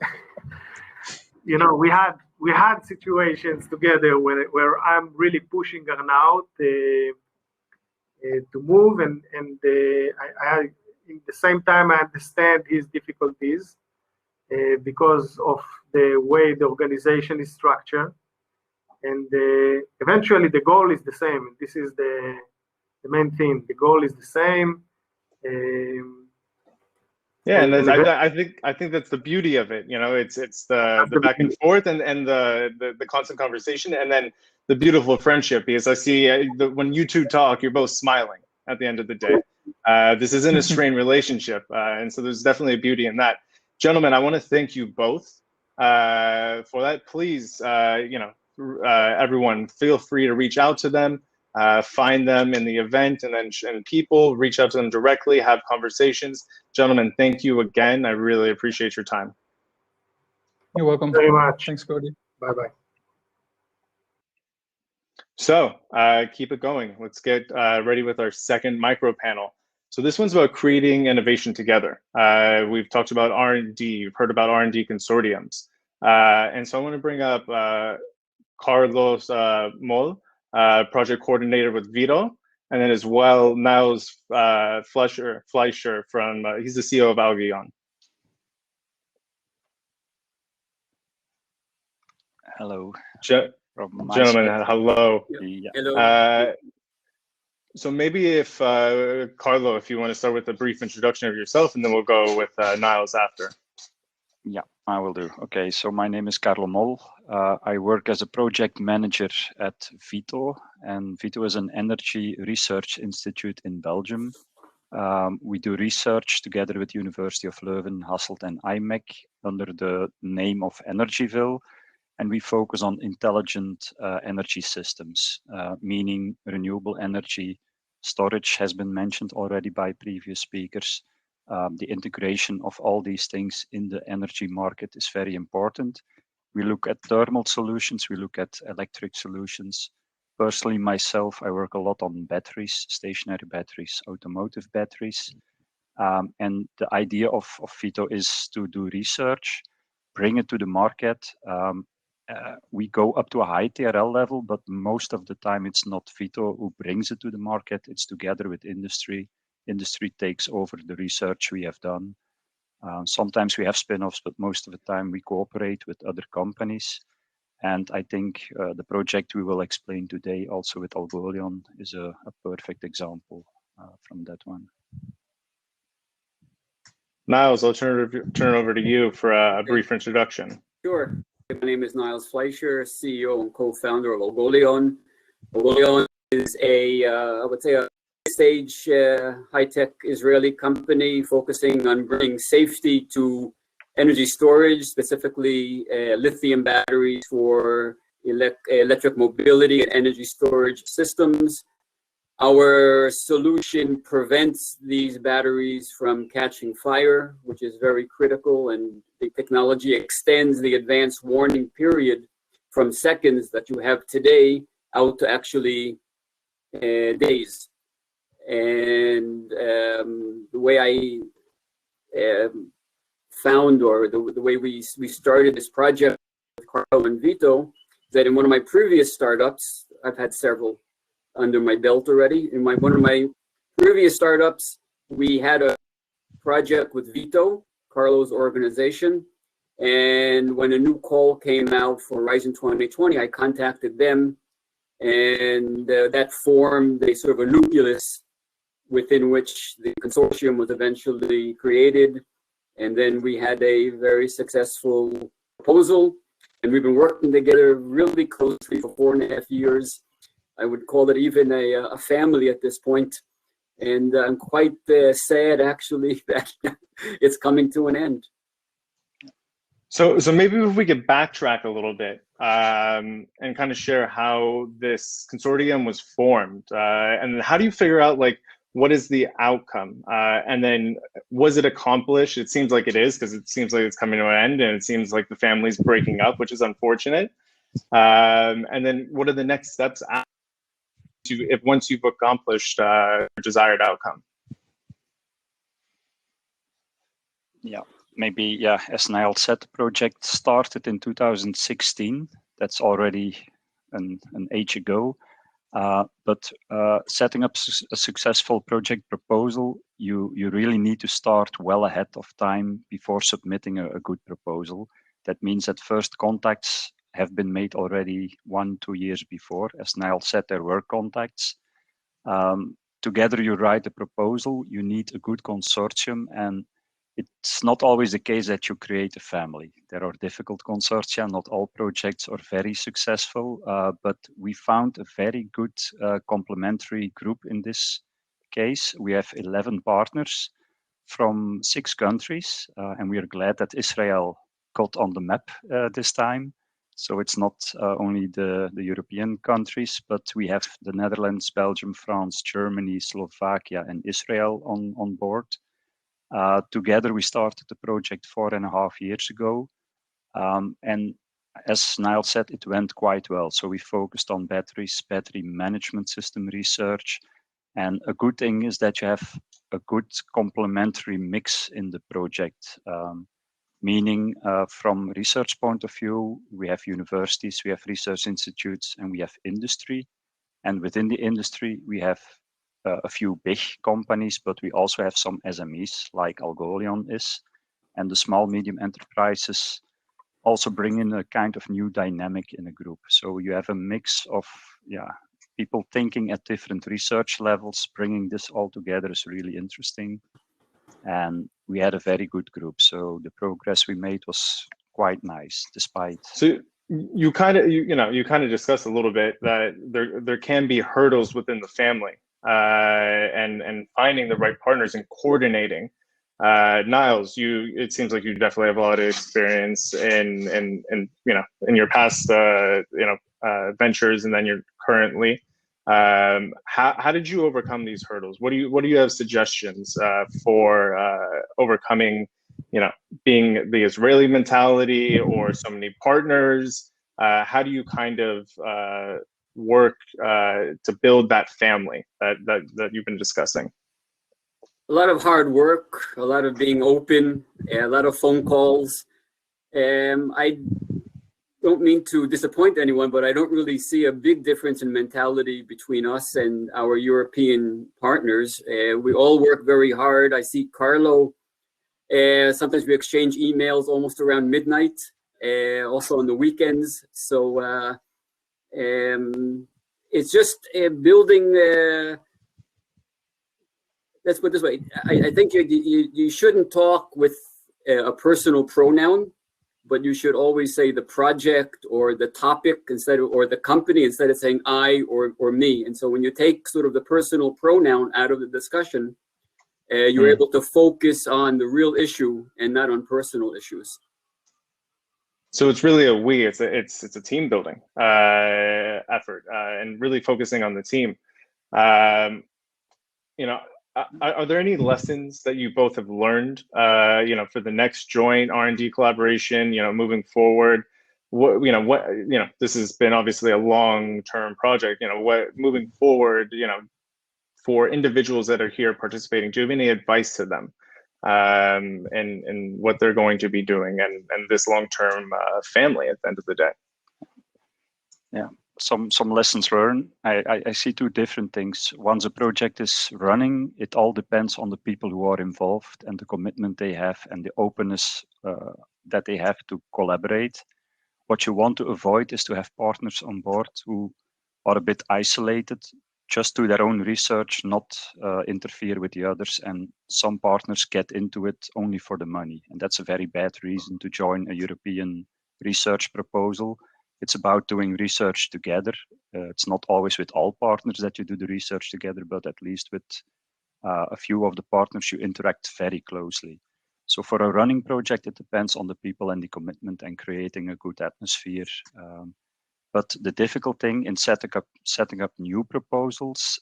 we had situations together where I'm really pushing Arnaud to move, and I in the same time I understand his difficulties because of the way the organization is structured, and eventually the goal is the same. This is the main thing. The goal is the same. Yeah, and I think that's the beauty of it. It's the back and forth and the constant conversation, and then the beautiful friendship. Because I see when you two talk, you're both smiling at the end of the day. This isn't a strained relationship, and so there's definitely a beauty in that. Gentlemen, I want to thank you both for that. Please, everyone, feel free to reach out to them. Find them in the event, and people reach out to them directly, have conversations. Gentlemen, thank you again. I really appreciate your time. You're welcome. Very much. Thanks, Cody. Bye-bye. So keep it going. Let's get ready with our second micro panel. So this one's about creating innovation together. We've talked about R&D. You've heard about R&D consortiums. And so I want to bring up Carlos Moll, project coordinator with Vito, And then as well, Niles Fleischer from, he's the CEO of Algion. Hello. Gentlemen, hello. Yeah. Hello. So maybe if, Carlo, if you want to start with a brief introduction of yourself, and then we'll go with Niles after. Yeah, I will do. Okay, so my name is Carlo Mol. I work as a project manager at VITO, and VITO is an energy research institute in Belgium. We do research together with University of Leuven, Hasselt, and IMEC under the name of Energyville, and we focus on intelligent energy systems, meaning renewable energy. Storage has been mentioned already by previous speakers. The integration of all these things in the energy market is very important. We look at thermal solutions, we look at electric solutions. Personally, myself, I work a lot on batteries, stationary batteries, automotive batteries. And the idea of VITO is to do research, bring it to the market. We go up to a high TRL level, but most of the time it's not VITO who brings it to the market. It's together with industry. Industry takes over the research we have done. Sometimes we have spin-offs, but most of the time we cooperate with other companies. And I think the project we will explain today also with Algolion is a perfect example from that one. Niles, I'll turn it over to you for a brief introduction. Sure. My name is Niles Fleischer, CEO and co-founder of Algolion. Algolion is I would say, a stage high-tech Israeli company focusing on bringing safety to energy storage, specifically lithium batteries for electric mobility and energy storage systems. Our solution prevents these batteries from catching fire, which is very critical, and the technology extends the advanced warning period from seconds that you have today out to actually days. And the way I found, or the way we started this project with Carlo and VITO, is that in one of my previous startups, I've had several under my belt already. In one of my previous startups, we had a project with VITO, Carlo's organization. And when a new call came out for Horizon 2020, I contacted them, and that formed a sort of a nucleus within which the consortium was eventually created. And then we had a very successful proposal, and we've been working together really closely for 4.5 years. I would call it even a family at this point. And I'm quite sad, actually, that it's coming to an end. So maybe if we could backtrack a little bit and kind of share how this consortium was formed, and how do you figure out, like, what is the outcome? And then was it accomplished? It seems like it is, because it seems like it's coming to an end, and it seems like the family's breaking up, which is unfortunate. And then what are the next steps once you've accomplished your desired outcome? Yeah, maybe, yeah, as Niall said, the project started in 2016. That's already an age ago. But setting up a successful project proposal, you really need to start well ahead of time before submitting a good proposal. That means that first contacts have been made already 1-2 years before. As Niall said, there were contacts. Together you write a proposal, you need a good consortium, and it's not always the case that you create a family. There are difficult consortia, not all projects are very successful, but we found a very good complementary group in this case. We have 11 partners from 6 countries, and we are glad that Israel got on the map this time. So it's not only the European countries, but we have the Netherlands, Belgium, France, Germany, Slovakia, and Israel on board. Together we started the project 4.5 years ago. And as Niall said, it went quite well. So we focused on batteries, battery management system research. And a good thing is that you have a good complementary mix in the project. Meaning from research point of view, we have universities, we have research institutes, and we have industry. And within the industry, we have a few big companies, but we also have some SMEs like Algolion is, and the small medium enterprises also bring in a kind of new dynamic in a group. So you have a mix of people thinking at different research levels. Bringing this all together is really interesting, and we had a very good group. So the progress we made was quite nice, despite. So you kind of discussed a little bit that there can be hurdles within the family, and finding the right partners and coordinating. Niles, it seems like you definitely have a lot of experience in your past ventures, and then you're currently. How did you overcome these hurdles? What do you have suggestions for overcoming, being the Israeli mentality or so many partners? How do you kind of work to build that family that you've been discussing? A lot of hard work, a lot of being open, a lot of phone calls. I don't mean to disappoint anyone, but I don't really see a big difference in mentality between us and our European partners. We all work very hard. I see Carlo. Sometimes we exchange emails almost around midnight, also on the weekends. So it's just building. Let's put it this way. I think you shouldn't talk with a personal pronoun, but you should always say the project or the topic or the company instead of saying I or me. And so when you take sort of the personal pronoun out of the discussion, you're able to focus on the real issue and not on personal issues. So it's really it's a team building effort, and really focusing on the team. Are there any lessons that you both have learned, for the next joint R&D collaboration, moving forward? This has been obviously a long-term project. Moving forward, for individuals that are here participating, do you have any advice to them, and what they're going to be doing, and this long-term family at the end of the day? Yeah. Some lessons learned. I see two different things. Once a project is running, it all depends on the people who are involved and the commitment they have and the openness that they have to collaborate. What you want to avoid is to have partners on board who are a bit isolated, just do their own research, not interfere with the others. And some partners get into it only for the money. And that's a very bad reason to join a European research proposal. It's about doing research together. It's not always with all partners that you do the research together, but at least with a few of the partners you interact very closely. So for a running project, it depends on the people and the commitment and creating a good atmosphere. But the difficult thing in setting up new proposals,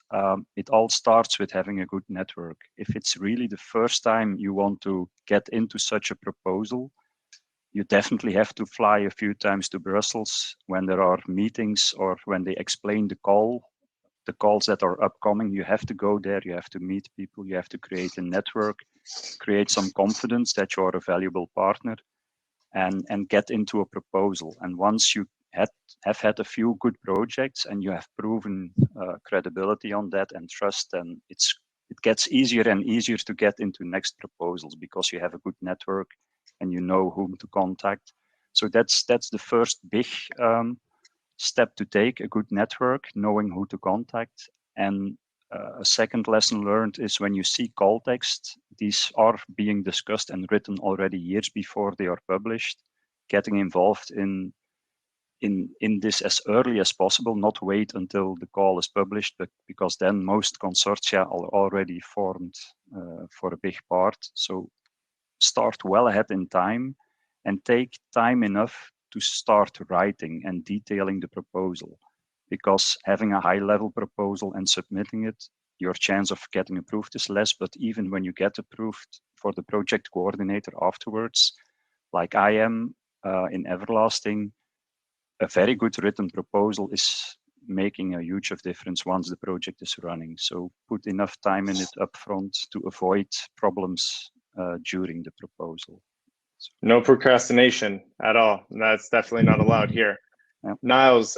it all starts with having a good network. If it's really the first time you want to get into such a proposal, you definitely have to fly a few times to Brussels when there are meetings or when they explain the calls that are upcoming. You have to go there, you have to meet people, you have to create a network, create some confidence that you are a valuable partner, and get into a proposal. And once you have had a few good projects and you have proven credibility on that and trust, then it gets easier and easier to get into next proposals because you have a good network and you know whom to contact. So that's the first big step to take, a good network, knowing who to contact. And a second lesson learned is when you see call text, these are being discussed and written already years before they are published, getting involved in this as early as possible, not wait until the call is published, but because then most consortia are already formed for a big part. So start well ahead in time and take time enough to start writing and detailing the proposal, because having a high-level proposal and submitting it, your chance of getting approved is less. But even when you get approved for the project coordinator afterwards, like I am in Everlasting, a very good written proposal is making a huge difference once the project is running. So put enough time in it upfront to avoid problems during the proposal. No procrastination at all. That's definitely not allowed here. Yeah. Niles,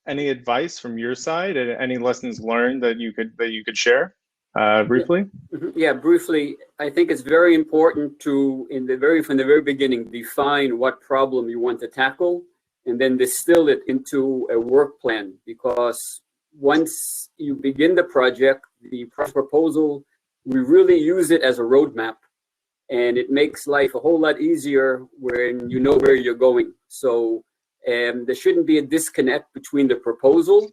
any advice from your side? Any lessons learned that you could share briefly? Yeah, briefly. I think it's very important to, from the very beginning, define what problem you want to tackle, and then distill it into a work plan. Because once you begin the project, the proposal, we really use it as a roadmap, and it makes life a whole lot easier when you know where you're going. So there shouldn't be a disconnect between the proposal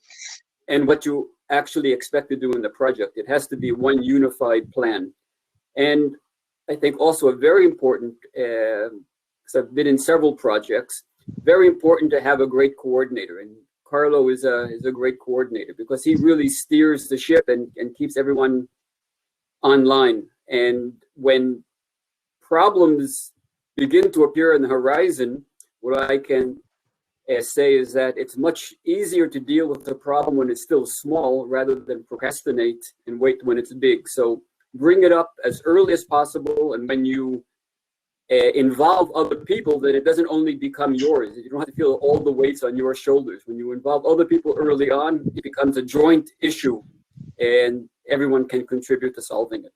and what you actually expect to do in the project. It has to be one unified plan. And I think also a very important, because I've been in several projects, very important to have a great coordinator. And Carlo is a great coordinator because he really steers the ship and keeps everyone online. And when problems begin to appear on the horizon, what I can say is that it's much easier to deal with the problem when it's still small rather than procrastinate and wait when it's big. So bring it up as early as possible, and when you involve other people, that it doesn't only become yours. You don't have to feel all the weights on your shoulders. When you involve other people early on, it becomes a joint issue, and everyone can contribute to solving it.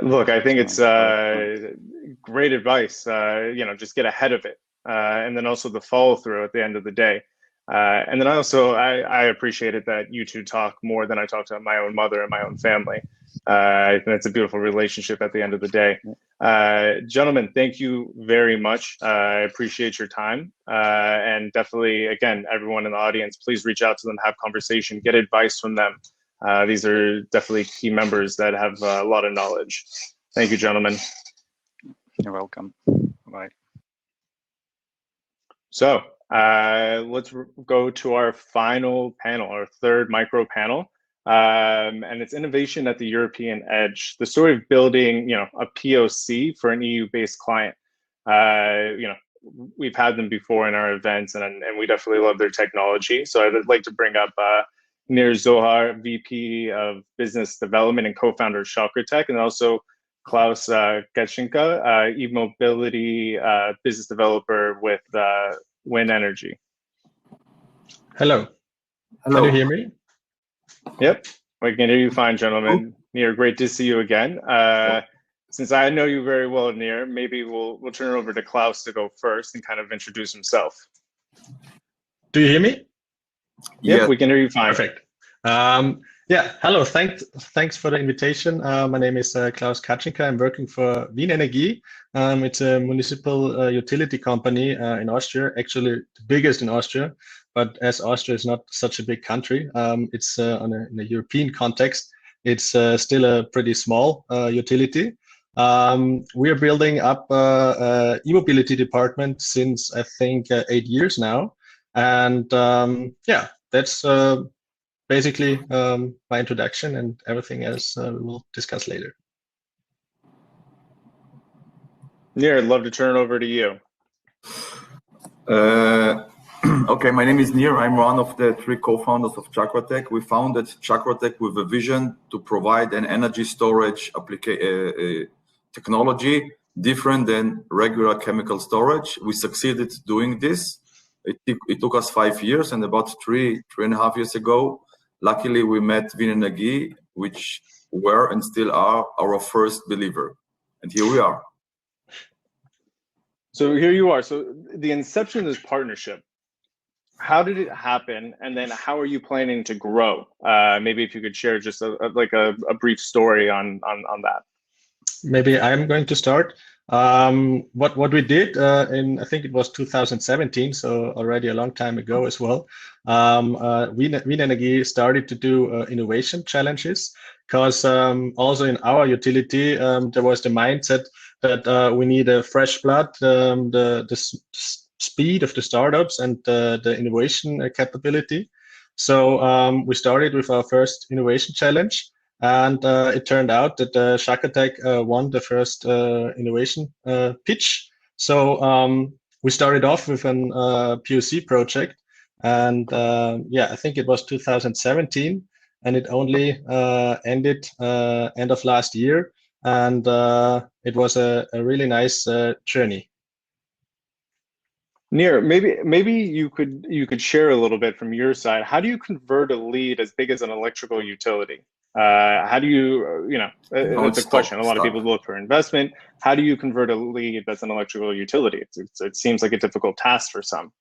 Look, I think it's great advice. Just get ahead of it. And then also the follow through at the end of the day. And then I appreciated that you two talk more than I talk to my own mother and my own family. I think it's a beautiful relationship at the end of the day. Gentlemen, thank you very much. I appreciate your time. And definitely, again, everyone in the audience, please reach out to them, have conversation, get advice from them. These are definitely key members that have a lot of knowledge. Thank you, gentlemen. You're welcome. Bye. So let's go to our final panel, our third micro panel, and it's innovation at the European edge. The story of building, a POC for an EU-based client. We've had them before in our events, and we definitely love their technology. So I'd like to bring up Nir Zohar, VP of Business Development and co-founder of Chakratech, and also Klaus Katschinka, e-mobility business developer with Wind Energy. Hello. Can you hear me? Yep, we can hear you fine, gentlemen. Nir, great to see you again. Since I know you very well, Nir, maybe we'll turn it over to Klaus to go first and kind of introduce himself. Do you hear me? Yep, we can hear you fine. Perfect. Yeah, hello. Thanks for the invitation. My name is Klaus Katschinka. I'm working for Wien Energie. It's a municipal utility company in Austria, actually the biggest in Austria. But as Austria is not such a big country, it's in a European context, it's still a pretty small utility. We are building up e-mobility department since I think 8 years now. And yeah, that's basically my introduction, and everything else we'll discuss later. Nir, I'd love to turn it over to you. Okay, my name is Nir. I'm one of the 3 co-founders of Chakratech. We founded Chakratech with a vision to provide an energy storage technology different than regular chemical storage. We succeeded doing this. It took us 5 years, and about 3.5 years ago, luckily we met Wien Energie, which were and still are our first believer. And here we are. So here you are. So the inception of this partnership, how did it happen? And then how are you planning to grow? Maybe if you could share just a brief story on that. Maybe I'm going to start. What we did in, I think it was 2017, so already a long time ago as well. Wien Energie started to do innovation challenges, because also in our utility there was the mindset that we need a fresh blood, the speed of the startups and the innovation capability. So we started with our first innovation challenge. And it turned out that Chakratech won the first innovation pitch. So we started off with an POC project, and yeah, I think it was 2017, and it only ended end of last year, and it was a really nice journey. Nir, maybe you could share a little bit from your side. How do you convert a lead as big as an electrical utility? How do you, that's a question. A lot of people look for investment. How do you convert a lead that's an electrical utility? It seems like a difficult task for some.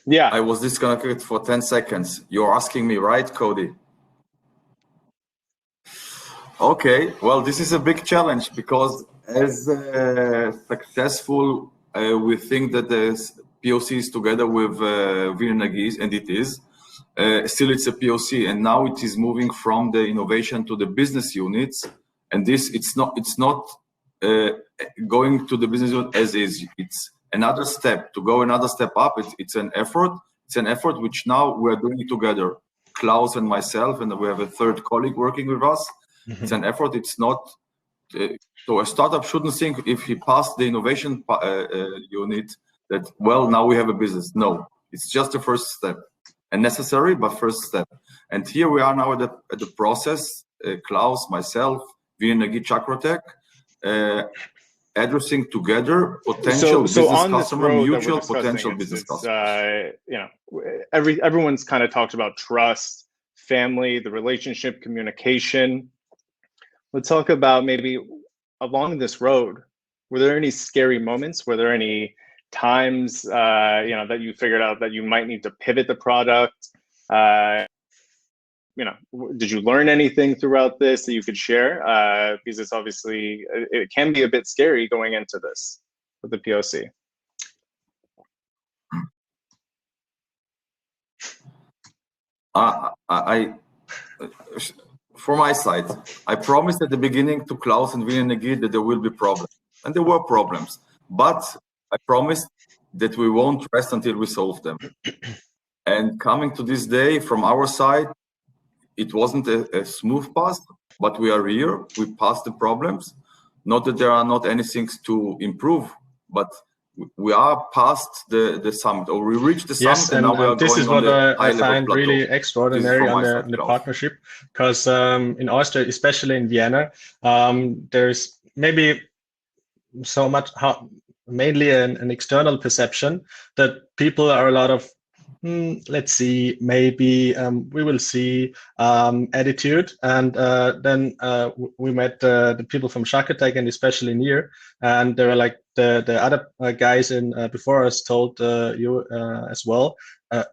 Yeah. I was disconnected for 10 seconds. You're asking me, right, Cody? Okay, well, this is a big challenge because as successful we think that the POC is together with Vinenergy, and it is. Still, it's a POC, and now it is moving from the innovation to the business units. And this, it's not going to the business unit as is. It's another step to go another step up. It's an effort. It's an effort which now we're doing together, Klaus and myself, and we have a third colleague working with us. Mm-hmm. It's an effort. It's not. So a startup shouldn't think if he passed the innovation unit that, well, now we have a business. No, it's just the first step, a necessary but first step. And here we are now at the process. Klaus, myself, Vinenergy, Chakratech, addressing together potential business customer, mutual potential business customers. Everyone's kind of talked about trust, family, the relationship, communication. Let's talk about maybe along this road, were there any scary moments? Were there any times, that you figured out that you might need to pivot the product? Did you learn anything throughout this that you could share? Because it's obviously, it can be a bit scary going into this with the POC. From my side, I promised at the beginning to Klaus and Vinenergy that there will be problems, and there were problems. But I promised that we won't rest until we solve them. And coming to this day, from our side, it wasn't a smooth path, but we are here. We passed the problems. Not that there are not any things to improve, but we are past the summit, or we reached the summit, and now we are this going is what on I find really extraordinary on the partnership, because in Austria, especially in Vienna, there's maybe so much mainly an external perception that people are a lot of let's see, maybe we will see attitude. And then we met the people from Chakratech, and especially Nir, and they were like the other guys in before us told you as well,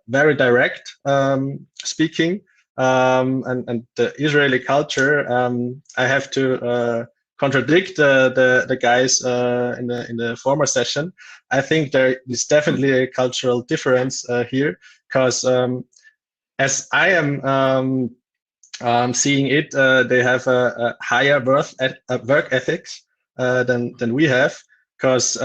very direct speaking, and the Israeli culture. I have to contradict the guys in the former session. I think there is definitely a cultural difference here, because as I am seeing it, they have a higher work ethics than we have. Because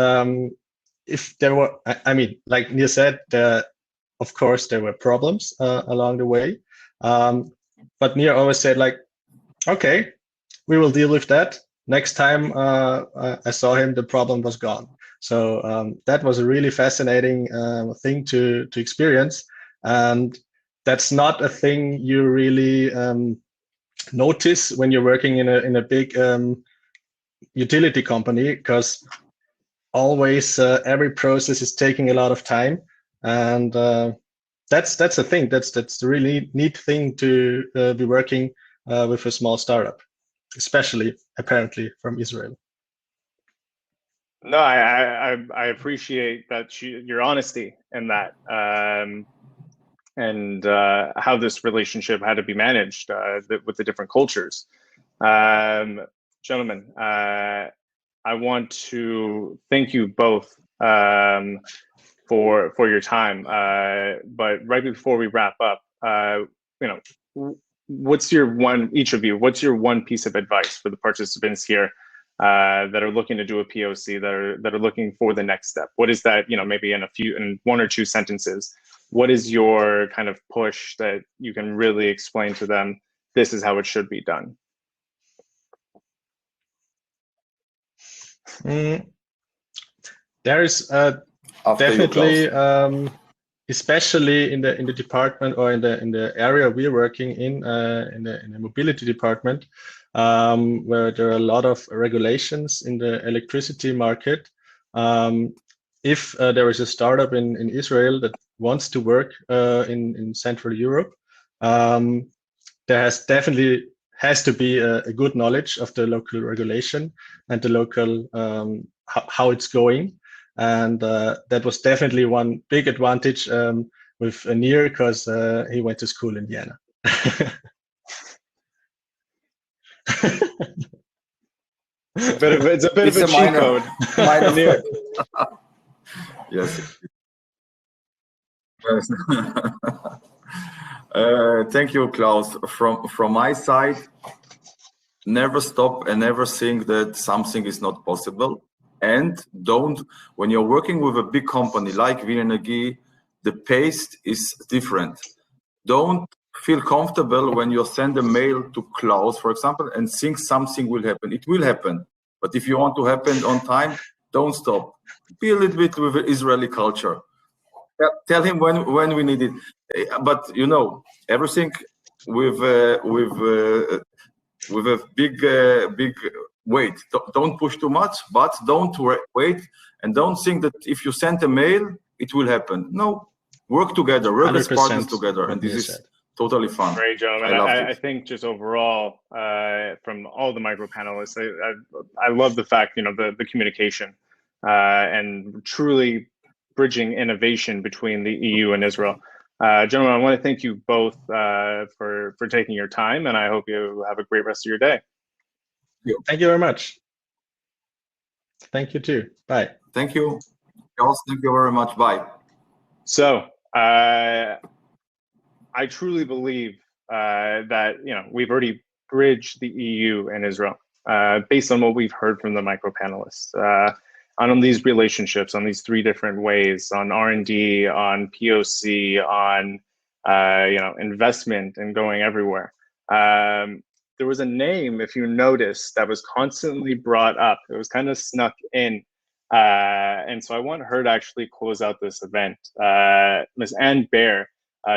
if there were, I mean, like Nir said, of course there were problems along the way, but Nir always said like, okay, we will deal with that. Next time I saw him, the problem was gone. So that was a really fascinating thing to experience, and that's not a thing you really notice when you're working in a big utility company, because always every process is taking a lot of time, and that's a thing. That's the really neat thing to be working with a small startup, especially apparently from Israel. No, I appreciate that your honesty in that, and how this relationship had to be managed with the different cultures. Gentlemen, I want to thank you both for your time. But right before we wrap up, what's your each of you, what's your one piece of advice for the participants here that are looking to do a POC, that are looking for the next step? What is that, maybe in one or two sentences, what is your kind of push that you can really explain to them, this is how it should be done? There is definitely especially in the department or in the area we're working in the mobility department, where there are a lot of regulations in the electricity market. If there is a startup in Israel that wants to work in Central Europe, there definitely has to be a good knowledge of the local regulation and the local how it's going. And that was definitely one big advantage with Nir, because he went to school in Vienna. It's a bit of a cheat minor, code. minor. Yes. Thank you, Klaus. From my side, never stop and never think that something is not possible. And when you're working with a big company like Wien Energie, the pace is different. Don't feel comfortable when you send a mail to Klaus, for example, and think something will happen. It will happen. But if you want to happen on time, don't stop. Be a little bit with the Israeli culture. Tell him when we need it. But you know, everything with a big weight. Don't push too much, but don't wait, and don't think that if you send a mail, it will happen. No, work together, work as partners together, and this is totally fun. Great, gentlemen. I think just overall, from all the micro panelists, I love the fact, the communication and truly bridging innovation between the EU and Israel. Gentlemen, I want to thank you both for taking your time, and I hope you have a great rest of your day. Thank you very much. Thank you too. Bye. Thank you. Charles, thank you very much. Bye. So I truly believe that we've already bridged the EU and Israel based on what we've heard from the micro panelists on these relationships, on these three different ways, on R&D, on POC, on investment and going everywhere. There was a name, if you noticed, that was constantly brought up. It was kind of snuck in. And so I want her to actually close out this event. Ms. Anne Baer,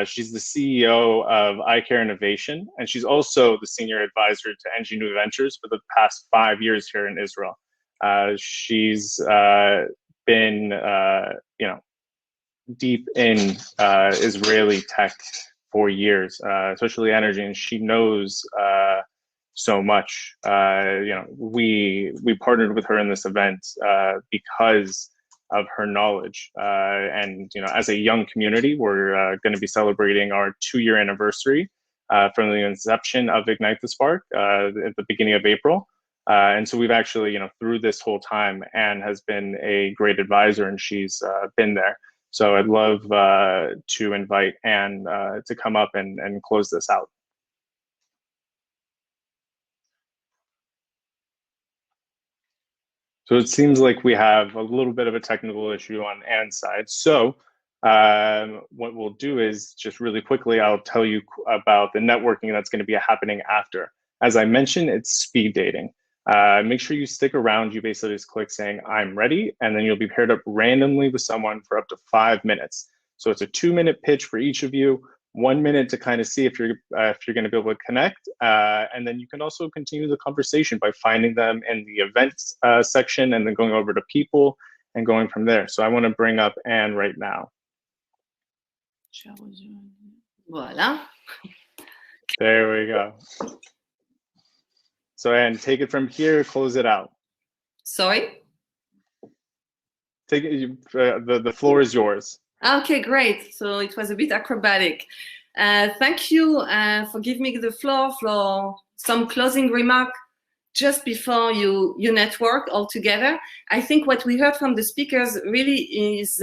she's the CEO of iCare Innovation, and she's also the senior advisor to NG New Ventures for the past 5 years here in Israel. She's been, deep in Israeli tech for years, especially energy, and she knows so much. We partnered with her in this event because of her knowledge, and as a young community, we're going to be celebrating our 2-year anniversary from the inception of Ignite the Spark at the beginning of April. And so we've actually, through this whole time, Anne has been a great advisor, and she's been there. So I'd love to invite Anne to come up and close this out. So it seems like we have a little bit of a technical issue on Anne's side. So what we'll do is just really quickly, I'll tell you about the networking that's going to be happening after. As I mentioned, it's speed dating. Make sure you stick around. You basically just click saying, I'm ready, and then you'll be paired up randomly with someone for up to 5 minutes. So it's a 2-minute pitch for each of you, 1 minute to kind of see if you're going to be able to connect. And then you can also continue the conversation by finding them in the events section and then going over to people and going from there. So I want to bring up Anne right now. Voila. There we go. So Anne, take it from here, close it out. Sorry? Take it, the floor is yours. Okay, great. So it was a bit acrobatic. Thank you for giving me the floor for some closing remark just before you network all together. I think what we heard from the speakers really is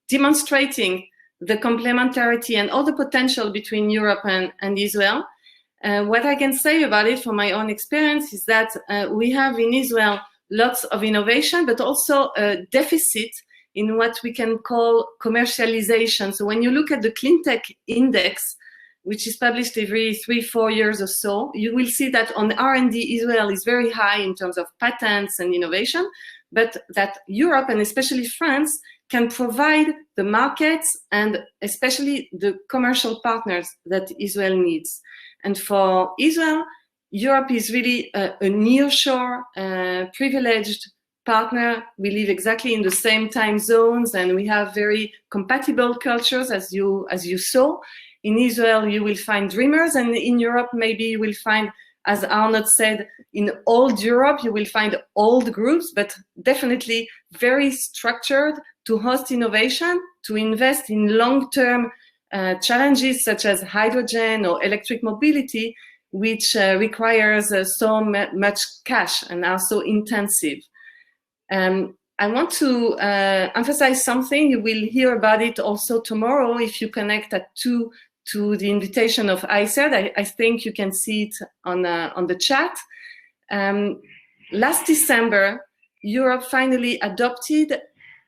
demonstrating the complementarity and all the potential between Europe and Israel. What I can say about it from my own experience is that we have in Israel lots of innovation, but also a deficit in what we can call commercialization. So when you look at the Clean Tech Index, which is published every 3-4 years or so, you will see that on R&D, Israel is very high in terms of patents and innovation, but that Europe and especially France can provide the markets and especially the commercial partners that Israel needs. And for Israel, Europe is really a nearshore, privileged partner. We live exactly in the same time zones, and we have very compatible cultures, as you saw. In Israel, you will find dreamers, and in Europe, maybe you will find, as Arnaud said, in old Europe, you will find old groups, but definitely very structured to host innovation, to invest in long-term challenges such as hydrogen or electric mobility, which requires so much cash and are so intensive. I want to emphasize something. You will hear about it also tomorrow if you connect at 2 to the invitation of ICERD. I think you can see it on the chat. Last December, Europe finally adopted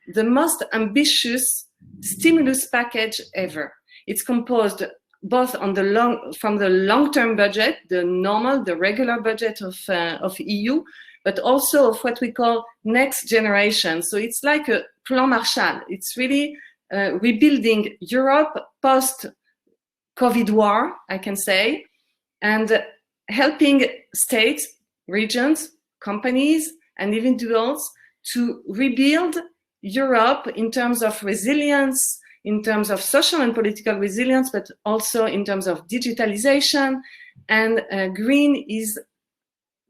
the most ambitious stimulus package ever. It's composed both on from the long-term budget, the regular budget of EU, but also of what we call next generation. So it's like a Plan Marshall. It's really rebuilding Europe post-COVID war, I can say, and helping states, regions, companies, and individuals to rebuild Europe in terms of resilience, in terms of social and political resilience, but also in terms of digitalization. And green is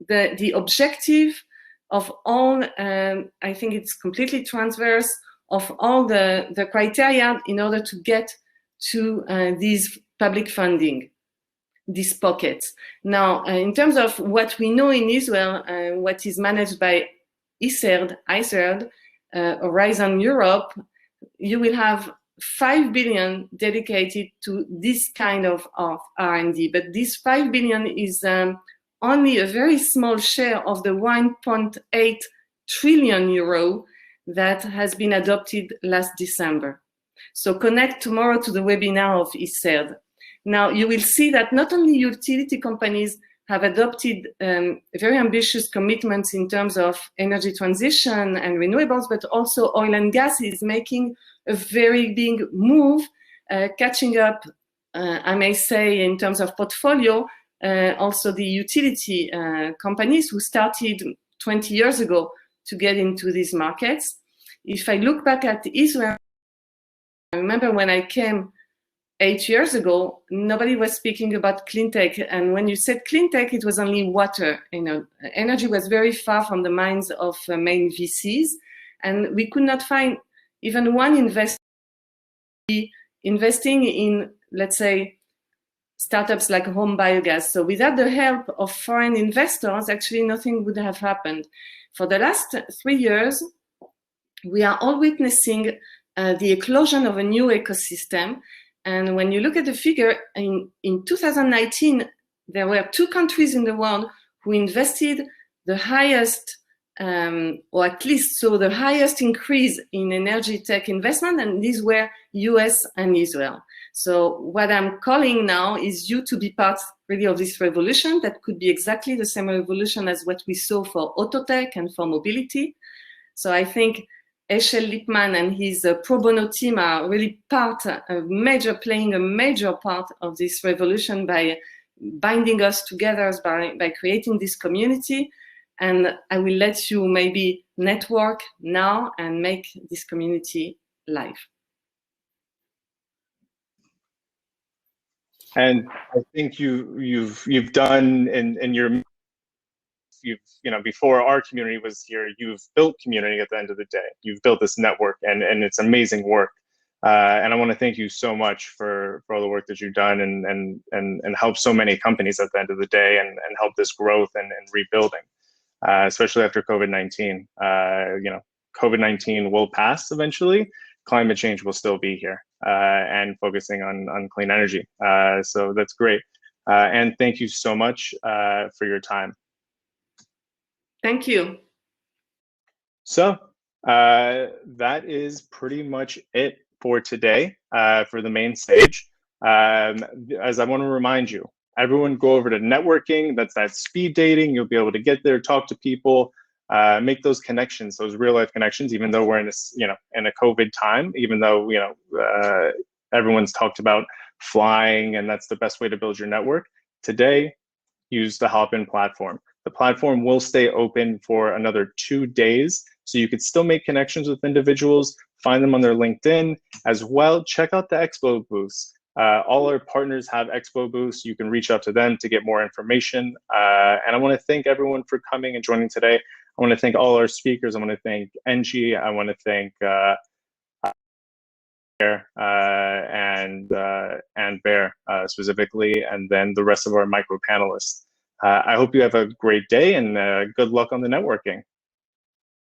the objective of all, I think it's completely transverse, of all the criteria in order to get to these public funding, these pockets. Now, in terms of what we know in Israel, what is managed by ICERD, Horizon Europe, you will have 5 billion dedicated to this kind of R&D, but this 5 billion is only a very small share of the 1.8 trillion euro that has been adopted last December. So connect tomorrow to the webinar of ICERD. Now you will see that not only utility companies have adopted very ambitious commitments in terms of energy transition and renewables, but also oil and gas is making a very big move, catching up, I may say, in terms of portfolio, also the utility companies who started 20 years ago to get into these markets. If I look back at Israel, I remember when I came 8 years ago, nobody was speaking about clean tech. And when you said clean tech, it was only water. You know, energy was very far from the minds of main VCs. And we could not find even one investor investing in, let's say, startups like home biogas. So without the help of foreign investors, actually nothing would have happened. For the last 3 years, we are all witnessing the eclosion of a new ecosystem. And when you look at the figure, in 2019, there were 2 countries in the world who invested the highest, or at least so the highest increase in energy tech investment, and these were US and Israel. So what I'm calling now is you to be part really of this revolution that could be exactly the same revolution as what we saw for auto tech and for mobility. So I think Eshel Lipman and his pro bono team are really playing a major part of this revolution by binding us together, by creating this community. And I will let you maybe network now and make this community live. And I think you've done in your, before our community was here, you've built community at the end of the day. You've built this network, and it's amazing work. And I want to thank you so much for all the work that you've done and helped so many companies at the end of the day, and help this growth and rebuilding, especially after COVID-19. COVID-19 will pass eventually. Climate change will still be here, and focusing on clean energy. So that's great. And thank you so much for your time. Thank you. So that is pretty much it for today, for the main stage. As I want to remind you, everyone go over to networking. That's that speed dating. You'll be able to get there, talk to people, make those connections, those real life connections, even though we're in in a COVID time, even though, everyone's talked about flying and that's the best way to build your network. Today, use the Hopin platform. The platform will stay open for another 2 days, so you could still make connections with individuals, find them on their LinkedIn as well. Check out the Expo booths. All our partners have Expo booths. You can reach out to them to get more information. And I want to thank everyone for coming and joining today. I want to thank all our speakers. I want to thank NG. I want to thank and Bear specifically, and then the rest of our micro panelists. I hope you have a great day and good luck on the networking.